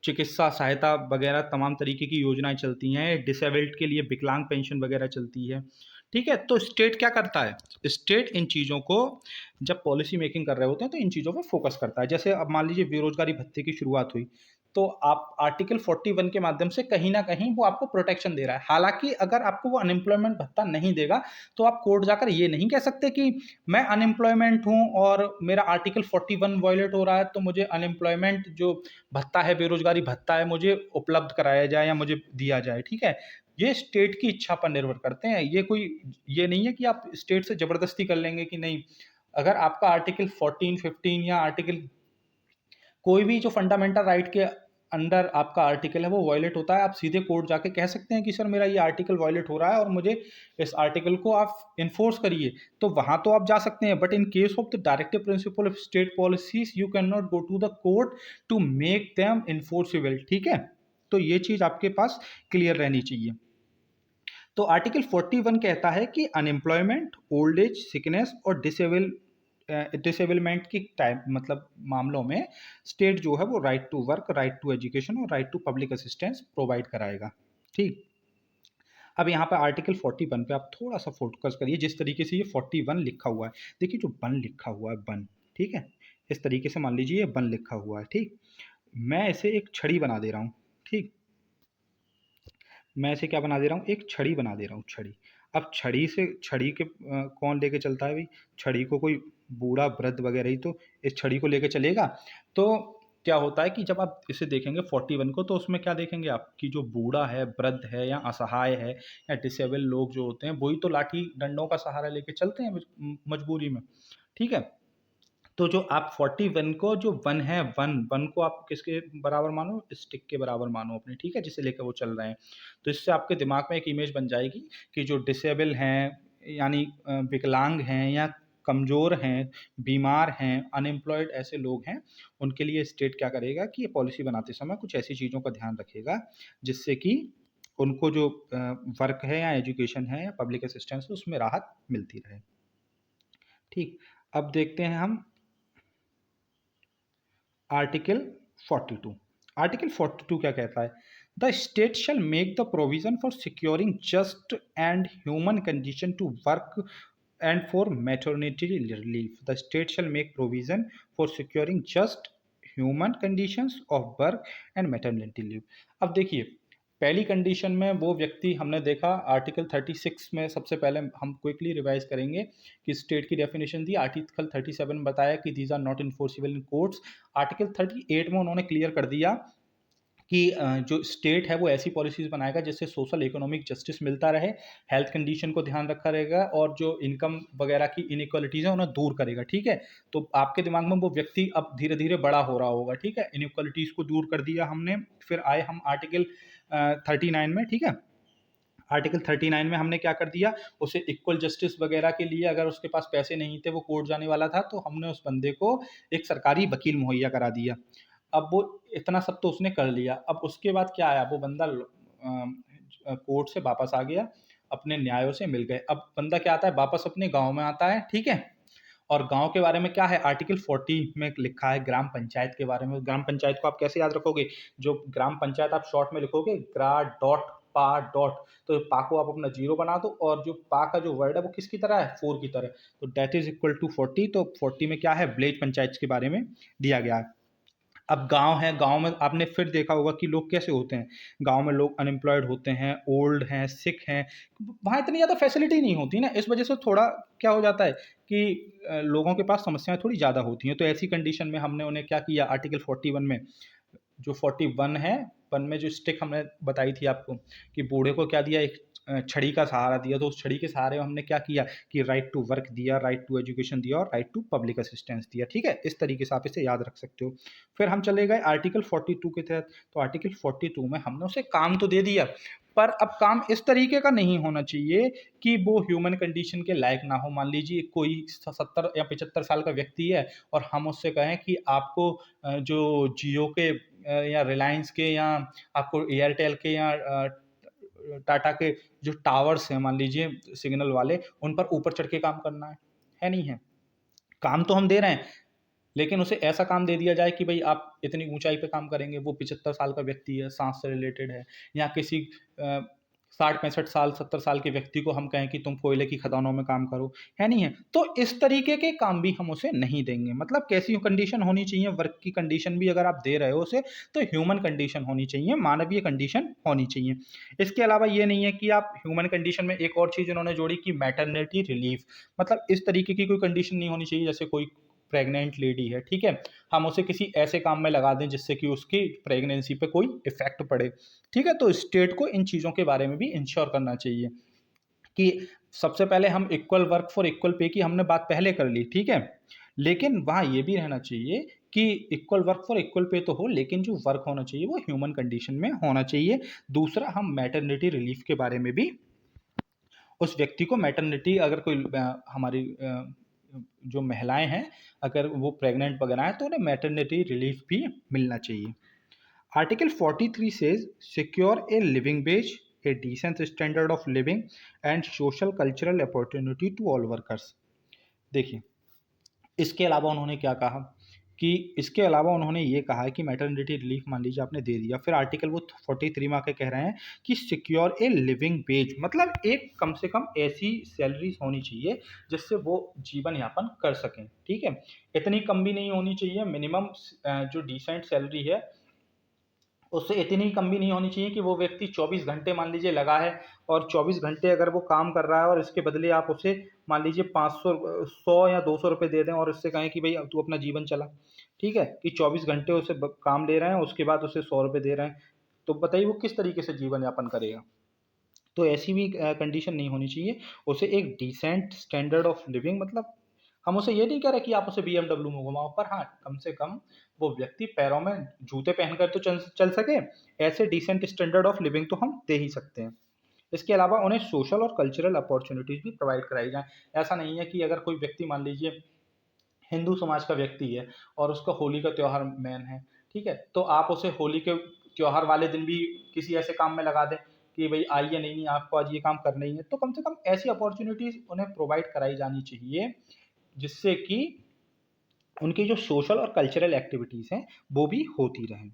चिकित्सा सहायता वगैरह तमाम तरीके की योजनाएं चलती हैं, डिसेबल्ड के लिए विकलांग पेंशन वगैरह चलती है। ठीक है, तो स्टेट क्या करता है, स्टेट इन चीज़ों को जब पॉलिसी मेकिंग कर रहे होते हैं तो इन चीज़ों पे फोकस करता है। जैसे अब मान लीजिए बेरोजगारी भत्ते की शुरुआत हुई, तो आप आर्टिकल 41 के माध्यम से कहीं ना कहीं वो आपको प्रोटेक्शन दे रहा है। हालांकि अगर आपको वो अनएम्प्लॉयमेंट भत्ता नहीं देगा तो आप कोर्ट जाकर ये नहीं कह सकते कि मैं अनएम्प्लॉयमेंट हूं और मेरा आर्टिकल 41 वायलेट हो रहा है, तो मुझे अनएम्प्लॉयमेंट जो भत्ता है, बेरोजगारी भत्ता है, मुझे उपलब्ध कराया जाए या मुझे दिया जाए। ठीक है, ये स्टेट की इच्छा पर निर्भर करते हैं। ये नहीं है कि आप स्टेट से जबरदस्ती कर लेंगे कि नहीं। अगर आपका आर्टिकल 14, 15 या आर्टिकल कोई भी जो फंडामेंटल राइट के अंडर आपका आर्टिकल है वो वायलेट होता है, आप सीधे कोर्ट जाके कह सकते हैं कि सर मेरा ये आर्टिकल वायलेट हो रहा है और मुझे इस आर्टिकल को आप इन्फोर्स करिए। तो वहां तो आप जा सकते हैं, but in case of the directive principle of state policies you can not go to the court to make them enforceable. ठीक है, तो ये चीज आपके पास क्लियर रहनी चाहिए। तो आर्टिकल 41 कहता है कि अनएम्प्लॉयमेंट, ओल्ड एज, सिकनेस और डिसेबलमेंट की टाइम मतलब मामलों में स्टेट जो है वो right to work, right to education और right to public assistance provide कराएगा। ठीक, अब यहाँ पे आर्टिकल 41 पे आप थोड़ा सा फोकस करिए। जिस तरीके से ये 41 लिखा हुआ है, देखिए जो वन लिखा हुआ है, वन, ठीक है, इस तरीके से मान लीजिए ये वन लिखा हुआ है। ठीक, मैं इसे एक छड़ी बना दे रहा हूँ। ठीक, मैं इसे क्या बना दे रहा हूँ, एक छड़ी बना दे रहा हूँ, छड़ी। अब छड़ी के कौन लेके चलता है भाई, छड़ी को कोई बूढ़ा वृद्ध वगैरह ही तो इस छड़ी को लेके चलेगा। तो क्या होता है कि जब आप इसे देखेंगे 41 को, तो उसमें क्या देखेंगे आप कि जो बूढ़ा है, वृद्ध है या असहाय है या डिसेबल लोग जो होते हैं, वही तो लाठी डंडों का सहारा लेके चलते हैं मजबूरी में। ठीक है, तो जो आप 41 को, जो वन है, वन वन को आप किसके बराबर मानो, स्टिक के बराबर मानो अपने। ठीक है, जिसे लेकर वो चल रहे हैं। तो इससे आपके दिमाग में एक इमेज बन जाएगी कि जो डिसेबल हैं, यानी विकलांग हैं या कमज़ोर हैं, बीमार हैं, अनएम्प्लॉयड ऐसे लोग हैं, उनके लिए स्टेट क्या करेगा कि ये पॉलिसी बनाते समय कुछ ऐसी चीज़ों का ध्यान रखेगा जिससे कि उनको जो वर्क है या एजुकेशन है या पब्लिक असिस्टेंस है उसमें राहत मिलती रहे। ठीक, अब देखते हैं हम आर्टिकल 42। आर्टिकल 42 क्या कहता है, the state shall make the provision for securing just and human condition to work and for maternity relief. The state shall make provision for securing just human conditions of birth and maternity leave. अब देखिए, पहली condition में वो व्यक्ति हमने देखा article 36 में, सबसे पहले हम क्विकली रिवाइज करेंगे कि स्टेट की डेफिनेशन दी। आर्टिकल 37 में बताया कि these are not enforceable in courts. Article 38 में उन्होंने क्लियर कर दिया कि जो स्टेट है वो ऐसी पॉलिसीज बनाएगा जिससे सोशल इकोनॉमिक जस्टिस मिलता रहे, हेल्थ कंडीशन को ध्यान रखा रहेगा और जो इनकम वगैरह की इनइक्वालिटीज है उन्हें दूर करेगा। ठीक है, तो आपके दिमाग में वो व्यक्ति अब धीरे धीरे बड़ा हो रहा होगा। ठीक है, इनइक्वालिटीज को दूर कर दिया हमने। फिर आए हम आर्टिकल 39 में। ठीक है, आर्टिकल 39 में हमने क्या कर दिया, उसे इक्वल जस्टिस वगैरह के लिए, अगर उसके पास पैसे नहीं थे, वो कोर्ट जाने वाला था, तो हमने उस बंदे को एक सरकारी वकील मुहैया करा दिया। अब वो इतना सब तो उसने कर लिया। अब उसके बाद क्या आया, वो बंदा कोर्ट से वापस आ गया, अपने न्यायों से मिल गए। अब बंदा क्या आता है, वापस अपने गांव में आता है। ठीक है, और गांव के बारे में क्या है, आर्टिकल 40 में लिखा है ग्राम पंचायत के बारे में। ग्राम पंचायत को आप कैसे याद रखोगे, जो ग्राम पंचायत आप शॉर्ट में लिखोगे ग्रा डॉट पा डॉट, तो पा को आप अपना जीरो बना दो और जो पा का जो वर्ड है वो किसकी तरह है, 4 की तरह, तो डेट इज इक्वल टू 40। तो 40 में क्या है, विलेज पंचायत के बारे में दिया गया है। अब गांव है, गांव में आपने फिर देखा होगा कि लोग कैसे होते हैं, गांव में लोग अनएम्प्लॉयड होते हैं, ओल्ड हैं, सिक हैं, वहाँ इतनी ज़्यादा फैसिलिटी नहीं होती ना, इस वजह से थोड़ा क्या हो जाता है कि लोगों के पास समस्याएं थोड़ी ज़्यादा होती हैं। तो ऐसी कंडीशन में हमने उन्हें क्या किया, आर्टिकल 41 में, जो 41 है, वन में जो स्टिक हमने बताई थी आपको कि बूढ़े को क्या दिया, एक छड़ी का सहारा दिया, तो उस छड़ी के सहारे हमने क्या किया कि राइट टू वर्क दिया, राइट टू एजुकेशन दिया और राइट टू पब्लिक असिस्टेंस दिया। ठीक है, इस तरीके से आप इसे याद रख सकते हो। फिर हम चले गए आर्टिकल 42 के तहत। तो आर्टिकल 42 में हमने उसे काम तो दे दिया, पर अब काम इस तरीके का नहीं होना चाहिए कि वो ह्यूमन कंडीशन के लायक ना हो। मान लीजिए कोई 70 या 75 साल का व्यक्ति है और हम उससे कहें कि आपको जो जियो के या रिलायंस के या आपको एयरटेल के या टाटा के जो टावर्स हैं मान लीजिए सिग्नल वाले, उन पर ऊपर चढ़ के काम करना है नहीं है? काम तो हम दे रहे हैं, लेकिन उसे ऐसा काम दे दिया जाए कि भई आप इतनी ऊँचाई पे काम करेंगे, वो 75 साल का व्यक्ति है, साँस से रिलेटेड है, या किसी 60-65 साल, 70 साल के व्यक्ति को हम कहें कि तुम कोयले की खदानों में काम करो, है नहीं है? तो इस तरीके के काम भी हम उसे नहीं देंगे। मतलब कैसी कंडीशन होनी चाहिए, वर्क की कंडीशन भी अगर आप दे रहे हो उसे, तो ह्यूमन कंडीशन होनी चाहिए, मानवीय कंडीशन होनी चाहिए। इसके अलावा ये नहीं है कि आप ह्यूमन कंडीशन में एक और चीज़ उन्होंने जोड़ी कि मैटरनिटी रिलीफ़, मतलब इस तरीके की कोई कंडीशन नहीं होनी चाहिए जैसे कोई प्रेग्नेंट लेडी है, ठीक है? हम उसे किसी ऐसे काम में लगा दें जिससे कि उसकी प्रेगनेंसी पे कोई इफ़ेक्ट पड़े, ठीक है? तो स्टेट को इन चीज़ों के बारे में भी इंश्योर करना चाहिए कि सबसे पहले हम equal work for equal pay की हमने बात पहले कर ली, ठीक है? लेकिन वहाँ ये भी रहना चाहिए कि equal work for equal pay तो हो, लेकिन जो वर्क होना चाहिए वो ह्यूमन कंडीशन में होना चाहिए। दूसरा, हम मैटरनिटी रिलीफ़ के बारे में भी उस व्यक्ति को मैटरनिटी अगर कोई हमारी जो महिलाएँ हैं, अगर वो प्रेग्नेंट वगैरह हैं, तो उन्हें मैटरनिटी रिलीफ़ भी मिलना चाहिए। Article 43 says secure a living wage, a decent standard of living and social cultural opportunity to all workers. देखिए, इसके अलावा उन्होंने क्या कहा कि इसके अलावा उन्होंने ये कहा है कि मैटरनिटी रिलीफ मान लीजिए आपने दे दिया, फिर आर्टिकल वो 43 में आके कह रहे हैं कि सिक्योर ए लिविंग वेज, मतलब एक कम से कम ऐसी सैलरी होनी चाहिए जिससे वो जीवन यापन कर सकें, ठीक है? इतनी कम भी नहीं होनी चाहिए, मिनिमम जो डिसेंट सैलरी है उससे इतनी कम भी नहीं होनी चाहिए कि वो व्यक्ति 24 घंटे मान लीजिए लगा है और 24 घंटे अगर वो काम कर रहा है और इसके बदले आप उसे मान लीजिए 500 100 या 200 रुपये दे दें और इससे कहें कि भाई अब तू अपना जीवन चला, ठीक है? कि 24 घंटे उसे काम दे रहे हैं, उसके बाद उसे 100 रुपये दे रहे हैं, तो बताइए वो किस तरीके से जीवन यापन करेगा? तो ऐसी भी कंडीशन नहीं होनी चाहिए। उसे एक डिसेंट स्टैंडर्ड ऑफ लिविंग, मतलब हम उसे ये नहीं कह रहे कि आप उसे बीएमडब्ल्यू में घुमाओ, पर हाँ, कम से कम वो व्यक्ति पैरों में जूते पहनकर तो चल चल सके, ऐसे डिसेंट स्टैंडर्ड ऑफ लिविंग तो हम दे ही सकते हैं। इसके अलावा उन्हें सोशल और कल्चरल अपॉर्च्युनिटीज़ भी प्रोवाइड कराई जाएँ। ऐसा नहीं है कि अगर कोई व्यक्ति मान लीजिए हिंदू समाज का व्यक्ति है और उसका होली का त्योहार मेन है, ठीक है? तो आप उसे होली के त्योहार वाले दिन भी किसी ऐसे काम में लगा दें कि भई आइए, नहीं आपको आज ये काम करना ही है, तो कम से कम ऐसी अपॉर्च्युनिटीज़ उन्हें प्रोवाइड कराई जानी चाहिए, जिससे कि उनकी जो सोशल और कल्चरल एक्टिविटीज़ हैं, वो भी होती रहें।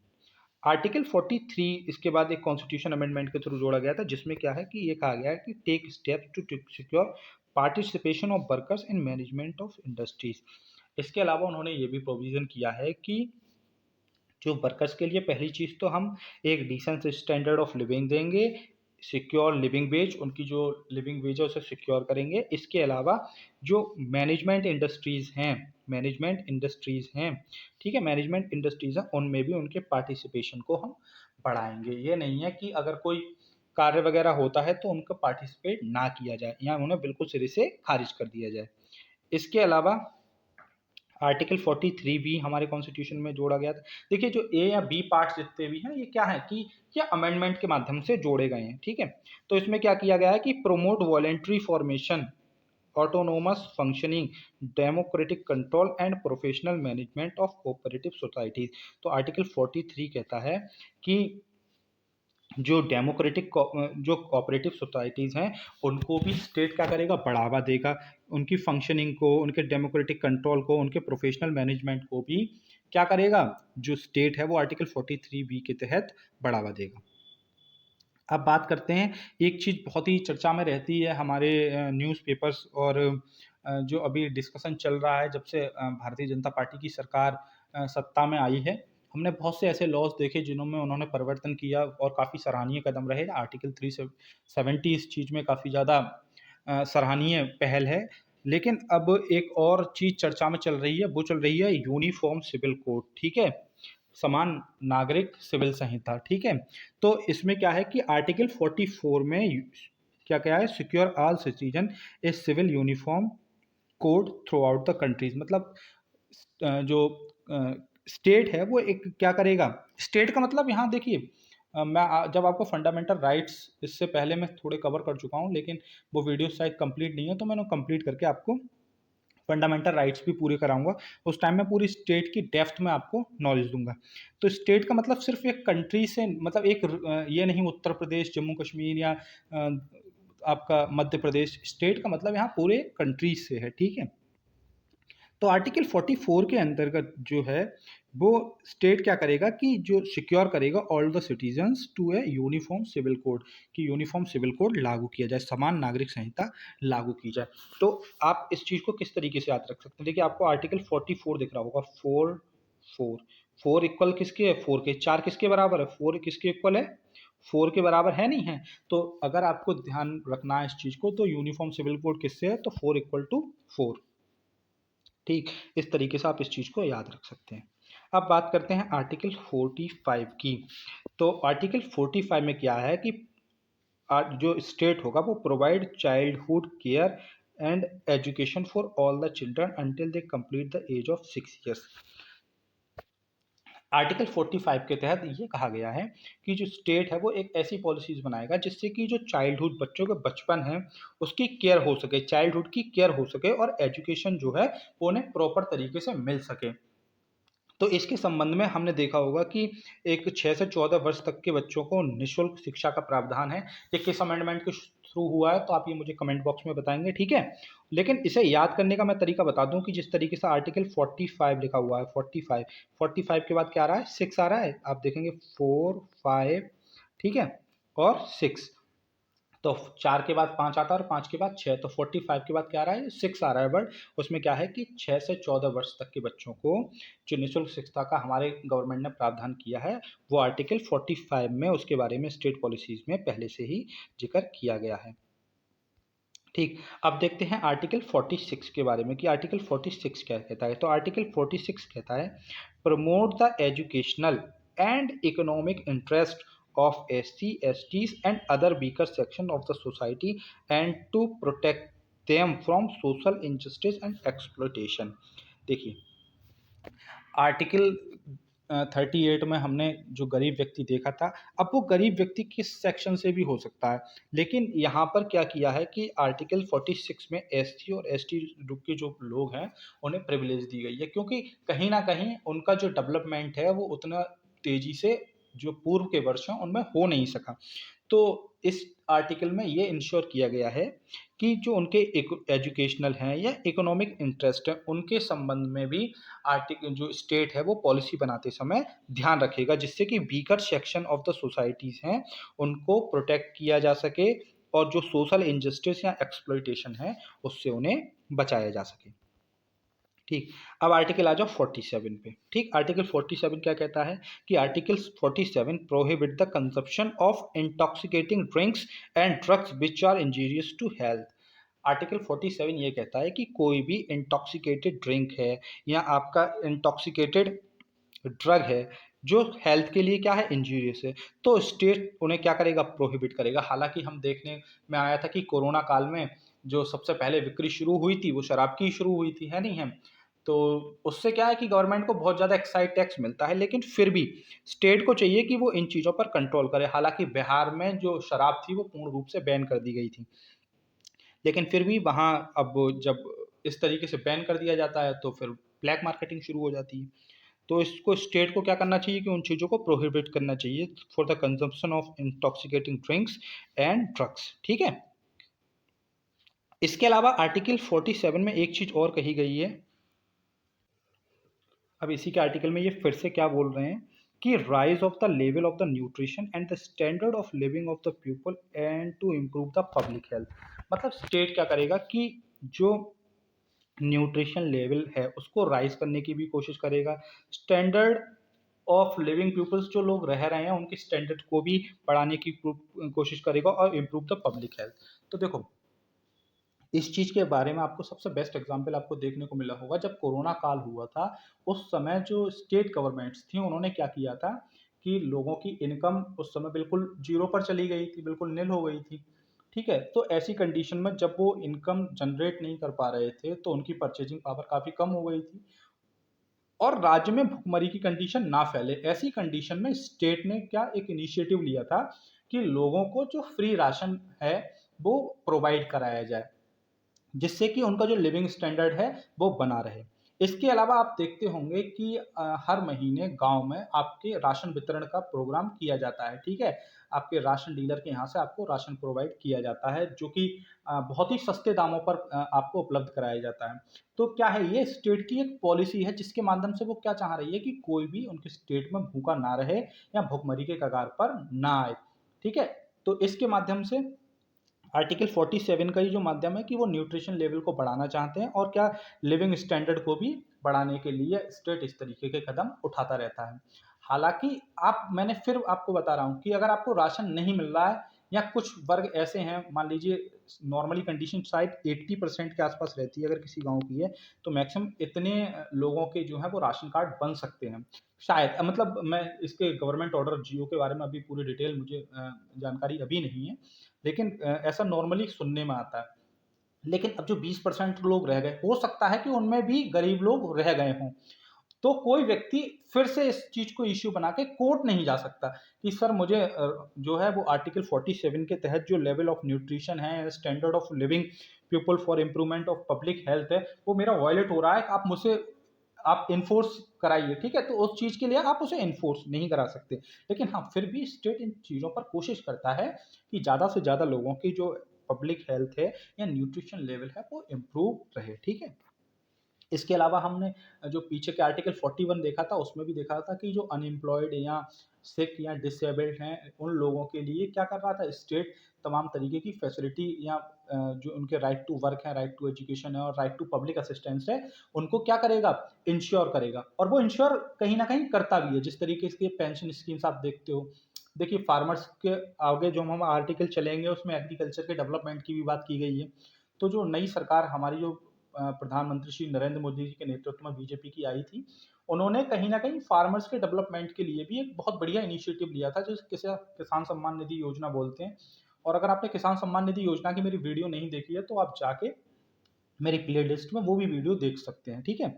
आर्टिकल 43 इसके बाद एक कॉन्स्टिट्यूशन अमेंडमेंट के थ्रू जोड़ा गया था, जिसमें क्या है कि ये कहा गया है कि take steps to secure participation of workers in management of industries. इसके अलावा उन्होंने ये भी प्रोविज़न किया है कि जो वर्कर्स के लिए पहली चीज़ तो हम एक डिसेंट स्टैंडर्ड ऑफ लिविंग देंगे, सिक्योर लिविंग वेज, उनकी जो लिविंग वेज है उसे सिक्योर करेंगे। इसके अलावा जो मैनेजमेंट इंडस्ट्रीज़ हैं, ठीक है? मैनेजमेंट इंडस्ट्रीज़ हैं, उनमें भी उनके पार्टिसिपेशन को हम बढ़ाएँगे। ये नहीं है कि अगर कोई कार्य वगैरह होता है तो उनका पार्टिसिपेट ना किया जाए या उन्हें बिल्कुल सिरे से खारिज कर दिया जाए। इसके अलावा आर्टिकल 43 भी हमारे कॉन्स्टिट्यूशन में जोड़ा गया था। देखिए, जो ए या बी पार्ट्स जितने भी हैं, ये क्या है कि ये अमेंडमेंट के माध्यम से जोड़े गए हैं, ठीक है? तो इसमें क्या किया गया है कि promote voluntary formation, autonomous functioning, democratic control and professional management of cooperative societies. तो आर्टिकल 43 कहता है कि जो जो कोऑपरेटिव सोसाइटीज़ हैं, उनको भी स्टेट क्या करेगा? बढ़ावा देगा। उनकी फंक्शनिंग को, उनके डेमोक्रेटिक कंट्रोल को, उनके प्रोफेशनल मैनेजमेंट को भी क्या करेगा? जो स्टेट है वो आर्टिकल 43 बी के तहत बढ़ावा देगा। अब बात करते हैं, एक चीज़ बहुत ही चर्चा में रहती है हमारे न्यूज़पेपर्स और जो अभी डिस्कशन चल रहा है जब से भारतीय जनता पार्टी की सरकार सत्ता में आई है। हमने बहुत से ऐसे लॉज़ देखे जिनमें उन्होंने परिवर्तन किया और काफ़ी सराहनीय कदम रहे। आर्टिकल 370 इस चीज़ में काफ़ी ज़्यादा सराहनीय पहल है। लेकिन अब एक और चीज़ चर्चा में चल रही है, वो चल रही है यूनिफ़ॉर्म सिविल कोड, ठीक है? समान नागरिक सिविल संहिता, ठीक है? तो इसमें क्या है कि आर्टिकल 44 में क्या है? Secure all citizen a civil uniform code throughout the countries, मतलब जो स्टेट है वो एक क्या करेगा? स्टेट का मतलब यहाँ देखिए जब आपको फंडामेंटल राइट्स इससे पहले मैं थोड़े कवर कर चुका हूँ, लेकिन वो वीडियो शायद कंप्लीट नहीं है, तो मैंने कंप्लीट करके आपको फंडामेंटल राइट्स भी पूरे कराऊंगा। उस टाइम में पूरी स्टेट की डेप्थ में आपको नॉलेज दूंगा। तो स्टेट का मतलब सिर्फ एक कंट्री से, मतलब एक ये नहीं उत्तर प्रदेश, जम्मू कश्मीर या आपका मध्य प्रदेश। स्टेट का मतलब यहाँ पूरे कंट्रीज से है, ठीक है। तो आर्टिकल 44 के अंतर्गत जो है वो स्टेट क्या करेगा कि जो सिक्योर करेगा all the citizens to a uniform civil code, कि यूनिफॉर्म सिविल कोड लागू किया जाए, समान नागरिक संहिता लागू की जाए। तो आप इस चीज़ को किस तरीके से याद रख सकते हैं? देखिए, आपको आर्टिकल 44 दिख रहा होगा, 4 इक्वल किसके है? 4 के। 4 किसके बराबर है? 4 किसके इक्वल है? 4 के बराबर है, नहीं है? तो अगर आपको ध्यान रखना है इस चीज़ को, तो यूनिफॉर्म सिविल कोड किससे है? तो 4 इक्वल टू 4। ठीक, इस तरीके से आप इस चीज़ को याद रख सकते हैं। अब बात करते हैं आर्टिकल 45 की। तो आर्टिकल 45 में क्या है कि जो स्टेट होगा वो provide childhood care and education for all the children until they complete the age of 6 years. Article 45 के तहत ये कहा गया है कि जो स्टेट है वो एक ऐसी पॉलिसीज बनाएगा जिससे कि जो चाइल्डहुड, बच्चों के बचपन है, उसकी केयर हो सके, चाइल्डहुड की केयर हो सके, और एजुकेशन जो है वो उन्हें प्रॉपर तरीके से मिल सके। तो इसके संबंध में हमने देखा होगा कि एक 6 से 14 वर्ष तक के बच्चों को निःशुल्क शिक्षा का प्रावधान है। ये किस अमेंडमेंट के थ्रू हुआ है, तो आप ये मुझे कमेंट बॉक्स में बताएंगे, ठीक है। लेकिन इसे याद करने का मैं तरीका बता दूं कि जिस तरीके से आर्टिकल 45 लिखा हुआ है, 45 के बाद क्या आ रहा है? 6 आ रहा है। आप देखेंगे 4 5, ठीक है, और 6। तो 4 के बाद 5 आता है और 5 के बाद 6, तो 45 के बाद क्या आ रहा है? 6 आ रहा है वर्ड। उसमें क्या है कि 6 से 14 वर्ष तक के बच्चों को जो निःशुल्क शिक्षा का हमारे गवर्नमेंट ने प्रावधान किया है, वो आर्टिकल 45 में उसके बारे में स्टेट पॉलिसीज में पहले से ही जिक्र किया गया है। ठीक, अब देखते हैं आर्टिकल 46 के बारे में कि आर्टिकल 46 क्या कहता है। तो आर्टिकल 46 कहता है, promote the educational and economic interest of SC, STs and other weaker section of the society and to protect them from social injustice and exploitation। देखिए, आर्टिकल 38 में हमने जो गरीब व्यक्ति देखा था, अब वो गरीब व्यक्ति किस सेक्शन से भी हो सकता है, लेकिन यहाँ पर क्या किया है कि आर्टिकल 46 में SC और ST ग्रुप के जो लोग हैं उन्हें प्रिविलेज दी गई है, क्योंकि कहीं ना कहीं उनका जो डेवलपमेंट है वो उतना तेजी से जो पूर्व के वर्ष हैं उनमें हो नहीं सका। तो इस आर्टिकल में ये इंश्योर किया गया है कि जो उनके एजुकेशनल हैं या इकोनॉमिक इंटरेस्ट है, उनके संबंध में भी आर्टिकल जो स्टेट है वो पॉलिसी बनाते समय ध्यान रखेगा, जिससे कि weaker section of the societies हैं उनको प्रोटेक्ट किया जा सके और जो सोशल इंजस्टिस या एक्सप्लॉइटेशन है उससे उन्हें बचाया जा सके। ठीक, अब आर्टिकल आ जाओ 47 पे। ठीक, आर्टिकल 47 क्या कहता है कि article 47 prohibit the consumption of intoxicating drinks and drugs which are injurious to health. Article 47 ये कहता है कि कोई भी इंटॉक्सिकेटेड ड्रिंक है या आपका इंटॉक्सिकेटेड ड्रग है जो हेल्थ के लिए क्या है? इंजीरियस है, तो स्टेट उन्हें क्या करेगा? प्रोहिबिट करेगा। हालांकि हम देखने में आया था कि कोरोना काल में जो सबसे पहले बिक्री शुरू हुई थी वो शराब की शुरू हुई थी, है नहीं है? तो उससे क्या है कि गवर्नमेंट को बहुत ज़्यादा एक्साइज टैक्स मिलता है, लेकिन फिर भी स्टेट को चाहिए कि वो इन चीज़ों पर कंट्रोल करे। हालांकि बिहार में जो शराब थी वो पूर्ण रूप से बैन कर दी गई थी, लेकिन फिर भी वहाँ अब जब इस तरीके से बैन कर दिया जाता है तो फिर ब्लैक मार्केटिंग शुरू हो जाती है। तो इसको स्टेट को क्या करना चाहिए कि उन चीज़ों को प्रोहिबिट करना चाहिए for the consumption of intoxicating drinks and drugs, ठीक है। इसके अलावा आर्टिकल 47 में एक चीज़ और कही गई है। अब इसी के आर्टिकल में ये फिर से क्या बोल रहे हैं कि rise of the level of the nutrition and the standard of living of the people and to improve the public health. मतलब स्टेट क्या करेगा कि जो न्यूट्रिशन लेवल है उसको राइज करने की भी कोशिश करेगा, स्टैंडर्ड ऑफ लिविंग पीपल्स जो लोग रह रहे हैं उनके स्टैंडर्ड को भी बढ़ाने की कोशिश करेगा और इम्प्रूव द पब्लिक हेल्थ। तो देखो, इस चीज़ के बारे में आपको सबसे बेस्ट एग्जांपल आपको देखने को मिला होगा जब कोरोना काल हुआ था। उस समय जो स्टेट गवर्नमेंट्स थी उन्होंने क्या किया था कि लोगों की इनकम उस समय बिल्कुल जीरो पर चली गई थी, बिल्कुल निल हो गई थी। ठीक है, तो ऐसी कंडीशन में जब वो इनकम जनरेट नहीं कर पा रहे थे तो उनकी परचेजिंग पावर काफ़ी कम हो गई थी। और राज्य में भुखमरी की कंडीशन ना फैले। ऐसी कंडीशन में स्टेट ने क्या एक इनिशिएटिव लिया था कि लोगों को जो फ्री राशन है वो प्रोवाइड कराया जाए, जिससे कि उनका जो लिविंग स्टैंडर्ड है वो बना रहे। इसके अलावा आप देखते होंगे कि हर महीने गांव में आपके राशन वितरण का प्रोग्राम किया जाता है, ठीक है? आपके राशन डीलर के यहाँ से आपको राशन प्रोवाइड किया जाता है, जो कि बहुत ही सस्ते दामों पर आपको उपलब्ध कराया जाता है। तो क्या है, ये स्टेट की एक पॉलिसी है जिसके माध्यम से वो क्या चाह रही है कि कोई भी उनके स्टेट में भूखा ना रहे या भुखमरी के कगार पर ना आए, ठीक है? तो इसके माध्यम से आर्टिकल 47 का ही जो माध्यम है कि वो न्यूट्रिशन लेवल को बढ़ाना चाहते हैं और क्या लिविंग स्टैंडर्ड को भी बढ़ाने के लिए स्टेट इस तरीके के कदम उठाता रहता है। हालांकि मैंने फिर आपको बता रहा हूँ कि अगर आपको राशन नहीं मिल रहा है या कुछ वर्ग ऐसे हैं, मान लीजिए नॉर्मली कंडीशन शायद 80% के आसपास रहती है अगर किसी गांव की है, तो मैक्सिमम इतने लोगों के जो है वो राशन कार्ड बन सकते हैं शायद। मतलब मैं इसके गवर्नमेंट ऑर्डर जियो के बारे में अभी पूरी डिटेल मुझे जानकारी अभी नहीं है, लेकिन ऐसा नॉर्मली सुनने में आता है। लेकिन अब जो 20% लोग रह गए, हो सकता है कि उनमें भी गरीब लोग रह गए हों, तो कोई व्यक्ति फिर से इस चीज को इश्यू बना के कोर्ट नहीं जा सकता कि सर मुझे जो है वो आर्टिकल 47 के तहत जो लेवल ऑफ न्यूट्रिशन है, standard of living people for improvement of public health है, वो मेरा वायलेट हो रहा है, आप मुझसे आप इन्फोर्स कराइए, ठीक है? तो उस चीज के लिए आप उसे इन्फोर्स नहीं करा सकते। लेकिन हाँ, फिर भी स्टेट इन चीजों पर कोशिश करता है कि ज्यादा से ज्यादा लोगों की जो पब्लिक हेल्थ है या न्यूट्रिशन लेवल है वो इम्प्रूव रहे, ठीक है? इसके अलावा हमने जो पीछे के आर्टिकल 41 देखा था, उसमें भी देखा था कि जो अनएम्प्लॉयड या सिक या डिसेबल्ड हैं, उन लोगों के लिए क्या कर रहा था स्टेट, तमाम तरीके की फैसिलिटी या जो उनके राइट टू वर्क है, राइट टू एजुकेशन है और राइट टू पब्लिक असिस्टेंस है, उनको क्या करेगा, इंश्योर करेगा। और वो इंश्योर कहीं ना कहीं करता भी है, जिस तरीके से पेंशन स्कीम्स आप देखते हो। देखिए फार्मर्स के आगे जो हम आर्टिकल चलेंगे उसमें एग्रीकल्चर के डेवलपमेंट की भी बात की गई है। तो जो नई सरकार हमारी जो प्रधानमंत्री श्री नरेंद्र मोदी जी के नेतृत्व में बीजेपी की आई थी, उन्होंने कहीं ना कहीं फार्मर्स के डेवलपमेंट के लिए भी एक बहुत बढ़िया इनिशिएटिव लिया था, जिसे किसान सम्मान निधि योजना बोलते हैं। और अगर आपने किसान सम्मान निधि योजना की मेरी वीडियो नहीं देखी है तो आप जाके मेरी प्ले लिस्ट में वो भी वीडियो देख सकते हैं, ठीक है?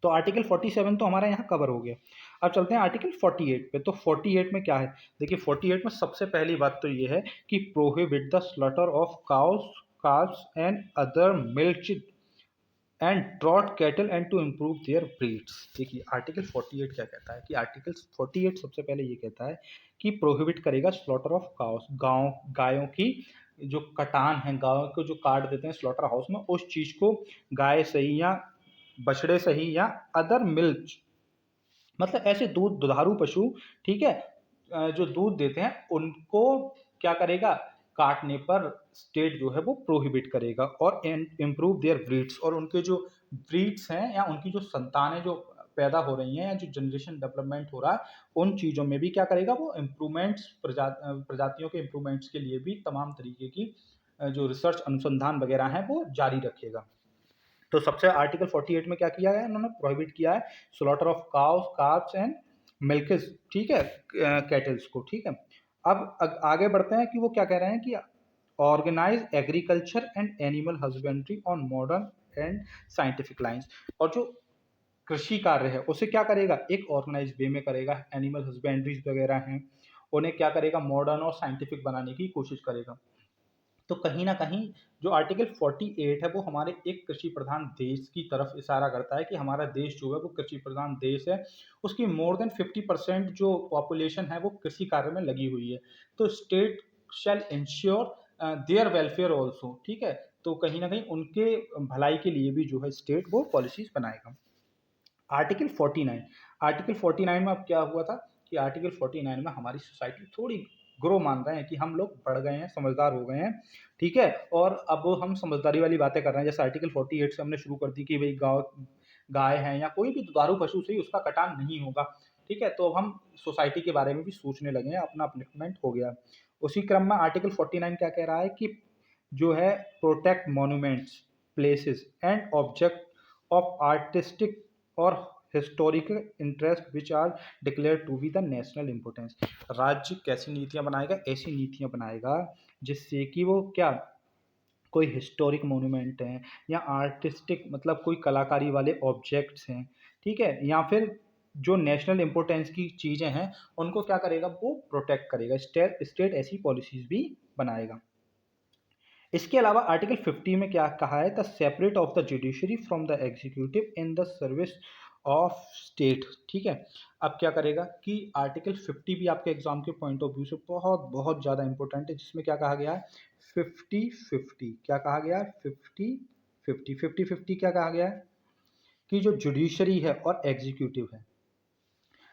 तो आर्टिकल 47 तो हमारा यहाँ कवर हो गया। अब चलते हैं आर्टिकल 48 पे। तो 48 में क्या है, देखिए 48 में सबसे पहली बात तो ये है कि prohibit the slaughter of cows, calves and other milk and draught cattle and to improve their breeds. देखिए आर्टिकल 48 क्या कहता है कि आर्टिकल 48 सबसे पहले ये कहता है कि प्रोहिबिट करेगा स्लॉटर ऑफ काउस, गायों की जो कटान है, गायों को जो काट देते हैं स्लॉटर हाउस में, उस चीज को गाय सही या बछड़े सही या अदर मिल्क, मतलब ऐसे दुधारू पशु, ठीक है, जो दूध देते हैं उनको क्या करेगा, काटने पर स्टेट जो है वो प्रोहिबिट करेगा और इम्प्रूव देयर ब्रीड्स, और उनके जो ब्रीड्स हैं या उनकी जो संतानें जो पैदा हो रही हैं या जो जनरेशन डेवलपमेंट हो रहा है, उन चीज़ों में भी क्या करेगा वो इम्प्रूवमेंट्स, प्रजातियों के इम्प्रूवमेंट्स के लिए भी तमाम तरीके की जो रिसर्च अनुसंधान वगैरह हैं वो जारी रखेगा। तो सबसे आर्टिकल 48 में क्या किया है, इन्होंने प्रोहिबिट किया है slaughter of cows, calves and milch, ठीक है, कैटल्स को, ठीक है। अब आगे बढ़ते हैं कि वो क्या कह रहे हैं कि organise agriculture and animal husbandry on modern and scientific lines, और जो कृषि कार्य है उसे क्या करेगा, एक ऑर्गेनाइज वे में करेगा। एनिमल हस्बेंड्रीज वगैरह हैं उन्हें क्या करेगा, मॉडर्न और साइंटिफिक बनाने की कोशिश करेगा। तो कहीं न कहीं जो आर्टिकल 48 है वो हमारे एक कृषि प्रधान देश की तरफ इशारा करता है कि हमारा देश जो है वो कृषि प्रधान देश है। उसकी मोर देन 50% जो पॉपुलेशन है वो कृषि कार्य में लगी हुई है। तो state shall ensure there welfare also, ठीक है? तो कहीं न कहीं उनके भलाई के लिए भी जो है स्टेट वो पॉलिसीज़ बनाएगा। आर्टिकल 49, आर्टिकल 49 में अब क्या हुआ था कि आर्टिकल 49 में हमारी सोसाइटी थोड़ी ग्रो मान रहे हैं कि हम लोग बढ़ गए हैं, समझदार हो गए हैं, ठीक है? और अब हम समझदारी वाली बातें कर रहे हैं, जैसे आर्टिकल 48 से हमने शुरू कर दी कि भाई गाय है या कोई भी दुधारू पशु से ही उसका कटान नहीं होगा, ठीक है? तो अब हम सोसाइटी के बारे में भी सोचने लगे हैं, अपना अपलिफ्टमेंट हो गया। उसी क्रम में आर्टिकल 49 क्या कह रहा है कि जो है protect monuments, places and object of artistic और historical interest which are declare to be the national importance. राज्य कैसी नीतियां बनाएगा, ऐसी नीतियां बनाएगा जिससे कि वो क्या, कोई हिस्टोरिक मोन्यूमेंट हैं या आर्टिस्टिक मतलब कोई कलाकारी वाले ऑब्जेक्ट्स हैं, ठीक है, या फिर जो नेशनल इम्पोर्टेंस की चीज़ें हैं उनको क्या करेगा, वो प्रोटेक्ट करेगा। स्टेट ऐसी पॉलिसीज भी बनाएगा। इसके अलावा आर्टिकल 50 में क्या कहा है, the separate of the judiciary from the executive in the service of state. ठीक है, अब क्या करेगा कि आर्टिकल 50 भी आपके एग्जाम के पॉइंट ऑफ व्यू से बहुत बहुत ज़्यादा इंपॉर्टेंट है, जिसमें क्या कहा गया है, 50-50 क्या कहा गया है, 50-50 क्या कहा गया है कि जो जुडिशरी है और एग्जीक्यूटिव है,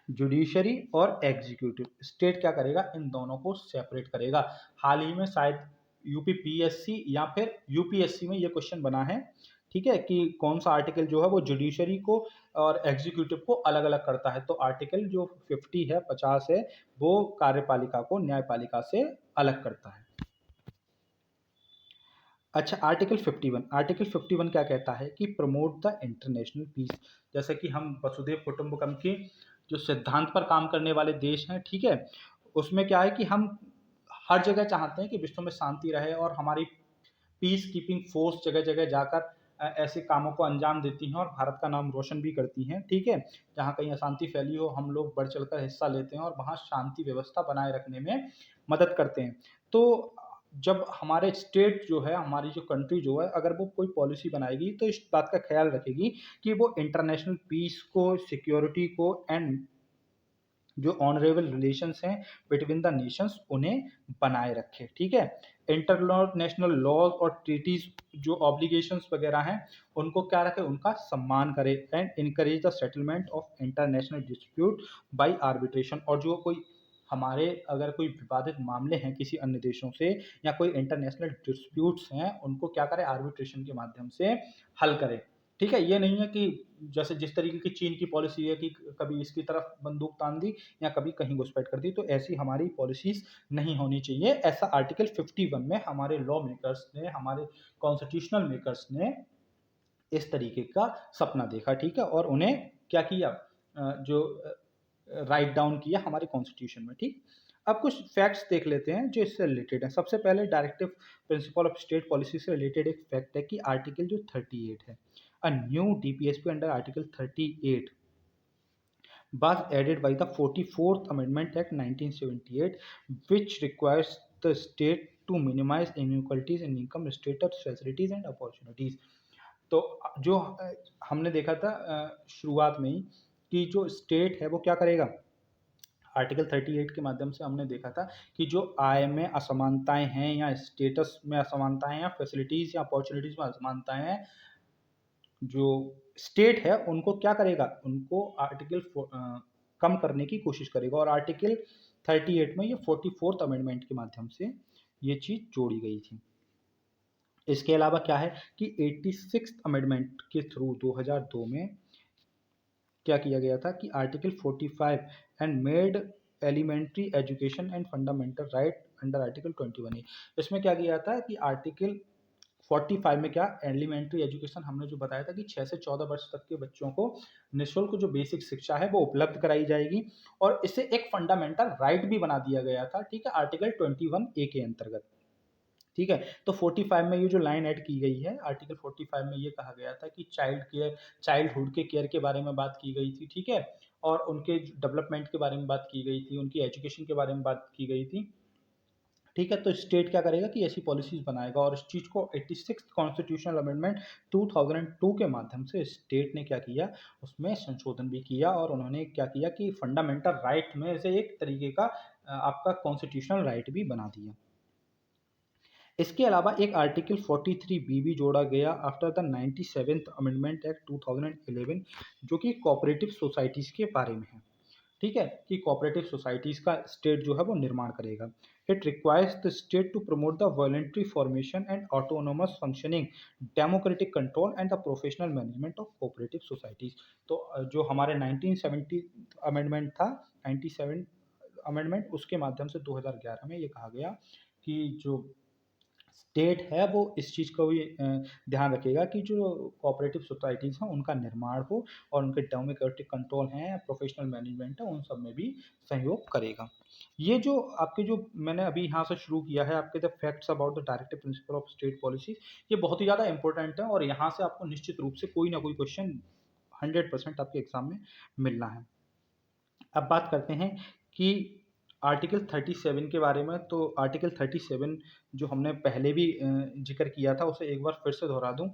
जुडिशरी और एग्जीक्यूटिव, स्टेट क्या करेगा, इन दोनों को सेपरेट करेगा। हाल ही में शायद यूपीपीएससी या फिर यूपीएससी में ये क्वेश्चन बना है, ठीक है, कि कौन सा आर्टिकल जो है वो जुडिशरी को और एग्जीक्यूटिव को अलग अलग करता है। तो आर्टिकल जो 50 है, 50 है, वो कार्यपालिका को न्यायपालिका से अलग करता है। अच्छा, आर्टिकल 51 क्या कहता है कि प्रमोट द इंटरनेशनल पीस। जैसे कि हम वसुधैव कुटुंबकम के जो सिद्धांत पर काम करने वाले देश हैं, ठीक है, उसमें क्या है कि हम हर जगह चाहते हैं कि विश्व में शांति रहे, और हमारी पीस कीपिंग फोर्स जगह जगह जाकर ऐसे कामों को अंजाम देती हैं और भारत का नाम रोशन भी करती हैं। ठीक है, जहाँ कहीं अशांति फैली हो, हम लोग बढ़ चढ़कर हिस्सा लेते हैं और वहाँ शांति व्यवस्था बनाए रखने में मदद करते हैं। तो जब हमारे स्टेट जो है, हमारी जो कंट्री जो है, अगर वो कोई पॉलिसी बनाएगी तो इस बात का ख्याल रखेगी कि वो इंटरनेशनल पीस को, सिक्योरिटी को एंड जो ऑनरेबल रिलेशंस हैं बिटवीन द नेशंस, उन्हें बनाए रखे। ठीक है, इंटरनेशनल लॉज और ट्रीटीज जो ऑब्लिगेशंस वगैरह हैं उनको क्या रखे, उनका सम्मान करे, and encourage the settlement of international dispute by arbitration. और जो कोई हमारे अगर कोई विवादित मामले हैं किसी अन्य देशों से, या कोई इंटरनेशनल डिस्प्यूट्स हैं, उनको क्या करे, आर्बिट्रेशन के माध्यम से हल करे। ठीक है, ये नहीं है कि जैसे जिस तरीके की चीन की पॉलिसी है कि कभी इसकी तरफ बंदूक तान दी या कभी कहीं घुसपैठ कर दी, तो ऐसी हमारी पॉलिसीज नहीं होनी चाहिए। ऐसा आर्टिकल 51 में हमारे लॉ मेकर्स ने, हमारे कॉन्स्टिट्यूशनल मेकर्स ने इस तरीके का सपना देखा। ठीक है, और उन्हें क्या किया, जो राइट डाउन किया हमारे कॉन्स्टिट्यूशन में। ठीक, अब कुछ फैक्ट्स देख लेते हैं जो इससे रिलेटेड है। सबसे पहले directive principle of state policy से रिलेटेड एक फैक्ट है कि आर्टिकल जो 38 है, a new DPSP under article 38 was added by the 44th Amendment Act 1978, which requires the state to minimize inequalities in income, status, facilities and opportunities। तो जो हमने देखा था शुरुआत में ही कि जो स्टेट है वो क्या करेगा, आर्टिकल 38 के माध्यम से हमने देखा था कि जो आय में असमानताएं हैं, या स्टेटस में असमानताएं हैं, या फैसिलिटीज या अपॉर्चुनिटीज में असमानताएं हैं, जो स्टेट है उनको क्या करेगा, उनको आर्टिकल कम करने की कोशिश करेगा। और आर्टिकल 38 में ये 44th अमेंडमेंट के माध्यम से ये चीज़ जोड़ी गई थी। इसके अलावा क्या है कि 86th अमेंडमेंट के थ्रू 2002 में क्या किया गया था कि article 45 and made elementary education and fundamental right under article 21A। इसमें क्या किया था कि आर्टिकल 45 में क्या, एलिमेंट्री एजुकेशन हमने जो बताया था कि 6 से 14 वर्ष तक के बच्चों को निःशुल्क जो बेसिक शिक्षा है वो उपलब्ध कराई जाएगी, और इसे एक फंडामेंटल राइट भी बना दिया गया था। ठीक है, आर्टिकल 21A के अंतर्गत। ठीक है, तो 45 में ये जो लाइन ऐड की गई है, आर्टिकल 45 में ये कहा गया था कि चाइल्डहुड के केयर के बारे में बात की गई थी। ठीक है, और उनके डेवलपमेंट के बारे में बात की गई थी, उनकी एजुकेशन के बारे में बात की गई थी। ठीक है, तो स्टेट क्या करेगा कि ऐसी पॉलिसीज बनाएगा, और इस चीज़ को 86th कॉन्स्टिट्यूशनल अमेंडमेंट 2002 के माध्यम से स्टेट ने क्या किया, उसमें संशोधन भी किया, और उन्होंने क्या किया कि फंडामेंटल राइट में से एक तरीके का आपका कॉन्स्टिट्यूशनल राइट भी बना दिया। इसके अलावा एक आर्टिकल 43B भी जोड़ा गया after the 97th amendment act 2011, जो कि कोऑपरेटिव सोसाइटीज़ के बारे में है। ठीक है, कि कोऑपरेटिव सोसाइटीज़ का स्टेट जो है वो निर्माण करेगा। It requires the state to promote the voluntary formation and autonomous functioning, democratic control and the professional management of cooperative societies. तो जो हमारे 1970 अमेंडमेंट था, 97 अमेंडमेंट, उसके माध्यम से 2011 में ये कहा गया कि जो स्टेट है वो इस चीज़ का भी ध्यान रखेगा कि जो कोऑपरेटिव सोसाइटीज़ हैं उनका निर्माण हो, और उनके डेमोक्रेटिक कंट्रोल हैं, प्रोफेशनल मैनेजमेंट है, उन सब में भी सहयोग करेगा। ये जो आपके जो मैंने अभी यहाँ से शुरू किया है, आपके the facts about the directive principle of state policy, ये बहुत ही ज़्यादा इंपॉर्टेंट है, और यहाँ से आपको निश्चित रूप से कोई ना कोई क्वेश्चन 100% आपके एग्ज़ाम में मिलना है। अब बात करते हैं कि आर्टिकल 37 के बारे में। तो आर्टिकल 37 जो हमने पहले भी ज़िक्र किया था, उसे एक बार फिर से दोहरा दूँ,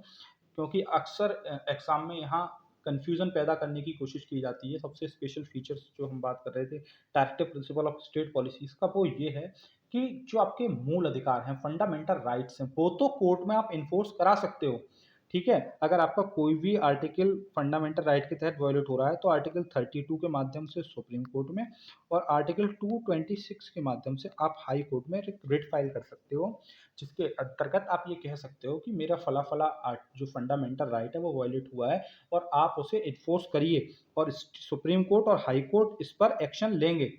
क्योंकि अक्सर एग्ज़ाम में यहाँ कन्फ्यूज़न पैदा करने की कोशिश की जाती है। सबसे स्पेशल फीचर्स जो हम बात कर रहे थे directive principle of state policies का, वो ये है कि जो आपके मूल अधिकार हैं, फंडामेंटल राइट्स हैं, वो तो कोर्ट में आप एनफोर्स करा सकते हो, ठीक है? अगर आपका कोई भी आर्टिकल फंडामेंटल राइट के तहत वायलेट हो रहा है, तो आर्टिकल 32 के माध्यम से सुप्रीम कोर्ट में और आर्टिकल 226 के माध्यम से आप हाई कोर्ट में रिट फाइल कर सकते हो, जिसके अंतर्गत आप ये कह सकते हो कि मेरा फला-फला जो फंडामेंटल राइट है, वो वायलेट हुआ है और आप उसे एनफोर्स करिए और सुप्रीम कोर्ट और हाई कोर्ट इस पर एक्शन लेंगे।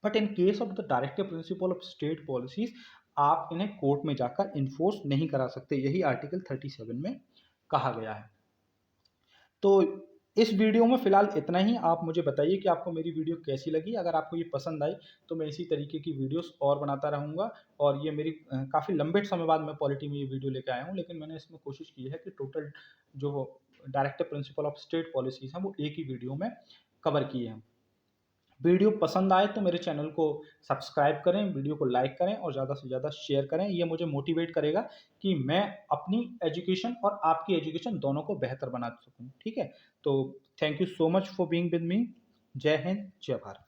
But in case of the directive principle of state policies, आप इन्हें कोर्ट में जाकर इन्फोर्स नहीं करा सकते। यही आर्टिकल 37 में कहा गया है। तो इस वीडियो में फिलहाल इतना ही। आप मुझे बताइए कि आपको मेरी वीडियो कैसी लगी। अगर आपको ये पसंद आई तो मैं इसी तरीके की वीडियोस और बनाता रहूँगा। और ये मेरी काफ़ी लंबे समय बाद मैं पॉलिटी में ये वीडियो लेके आया हूँ, लेकिन मैंने इसमें कोशिश की है कि टोटल जो directive principle of state policies हैं वो एक ही वीडियो में कवर किए हैं। वीडियो पसंद आए तो मेरे चैनल को सब्सक्राइब करें, वीडियो को लाइक करें और ज़्यादा से ज़्यादा शेयर करें। ये मुझे मोटिवेट करेगा कि मैं अपनी एजुकेशन और आपकी एजुकेशन दोनों को बेहतर बना सकूँ, ठीक है? तो thank you so much for being with me. जय हिंद, जय भारत।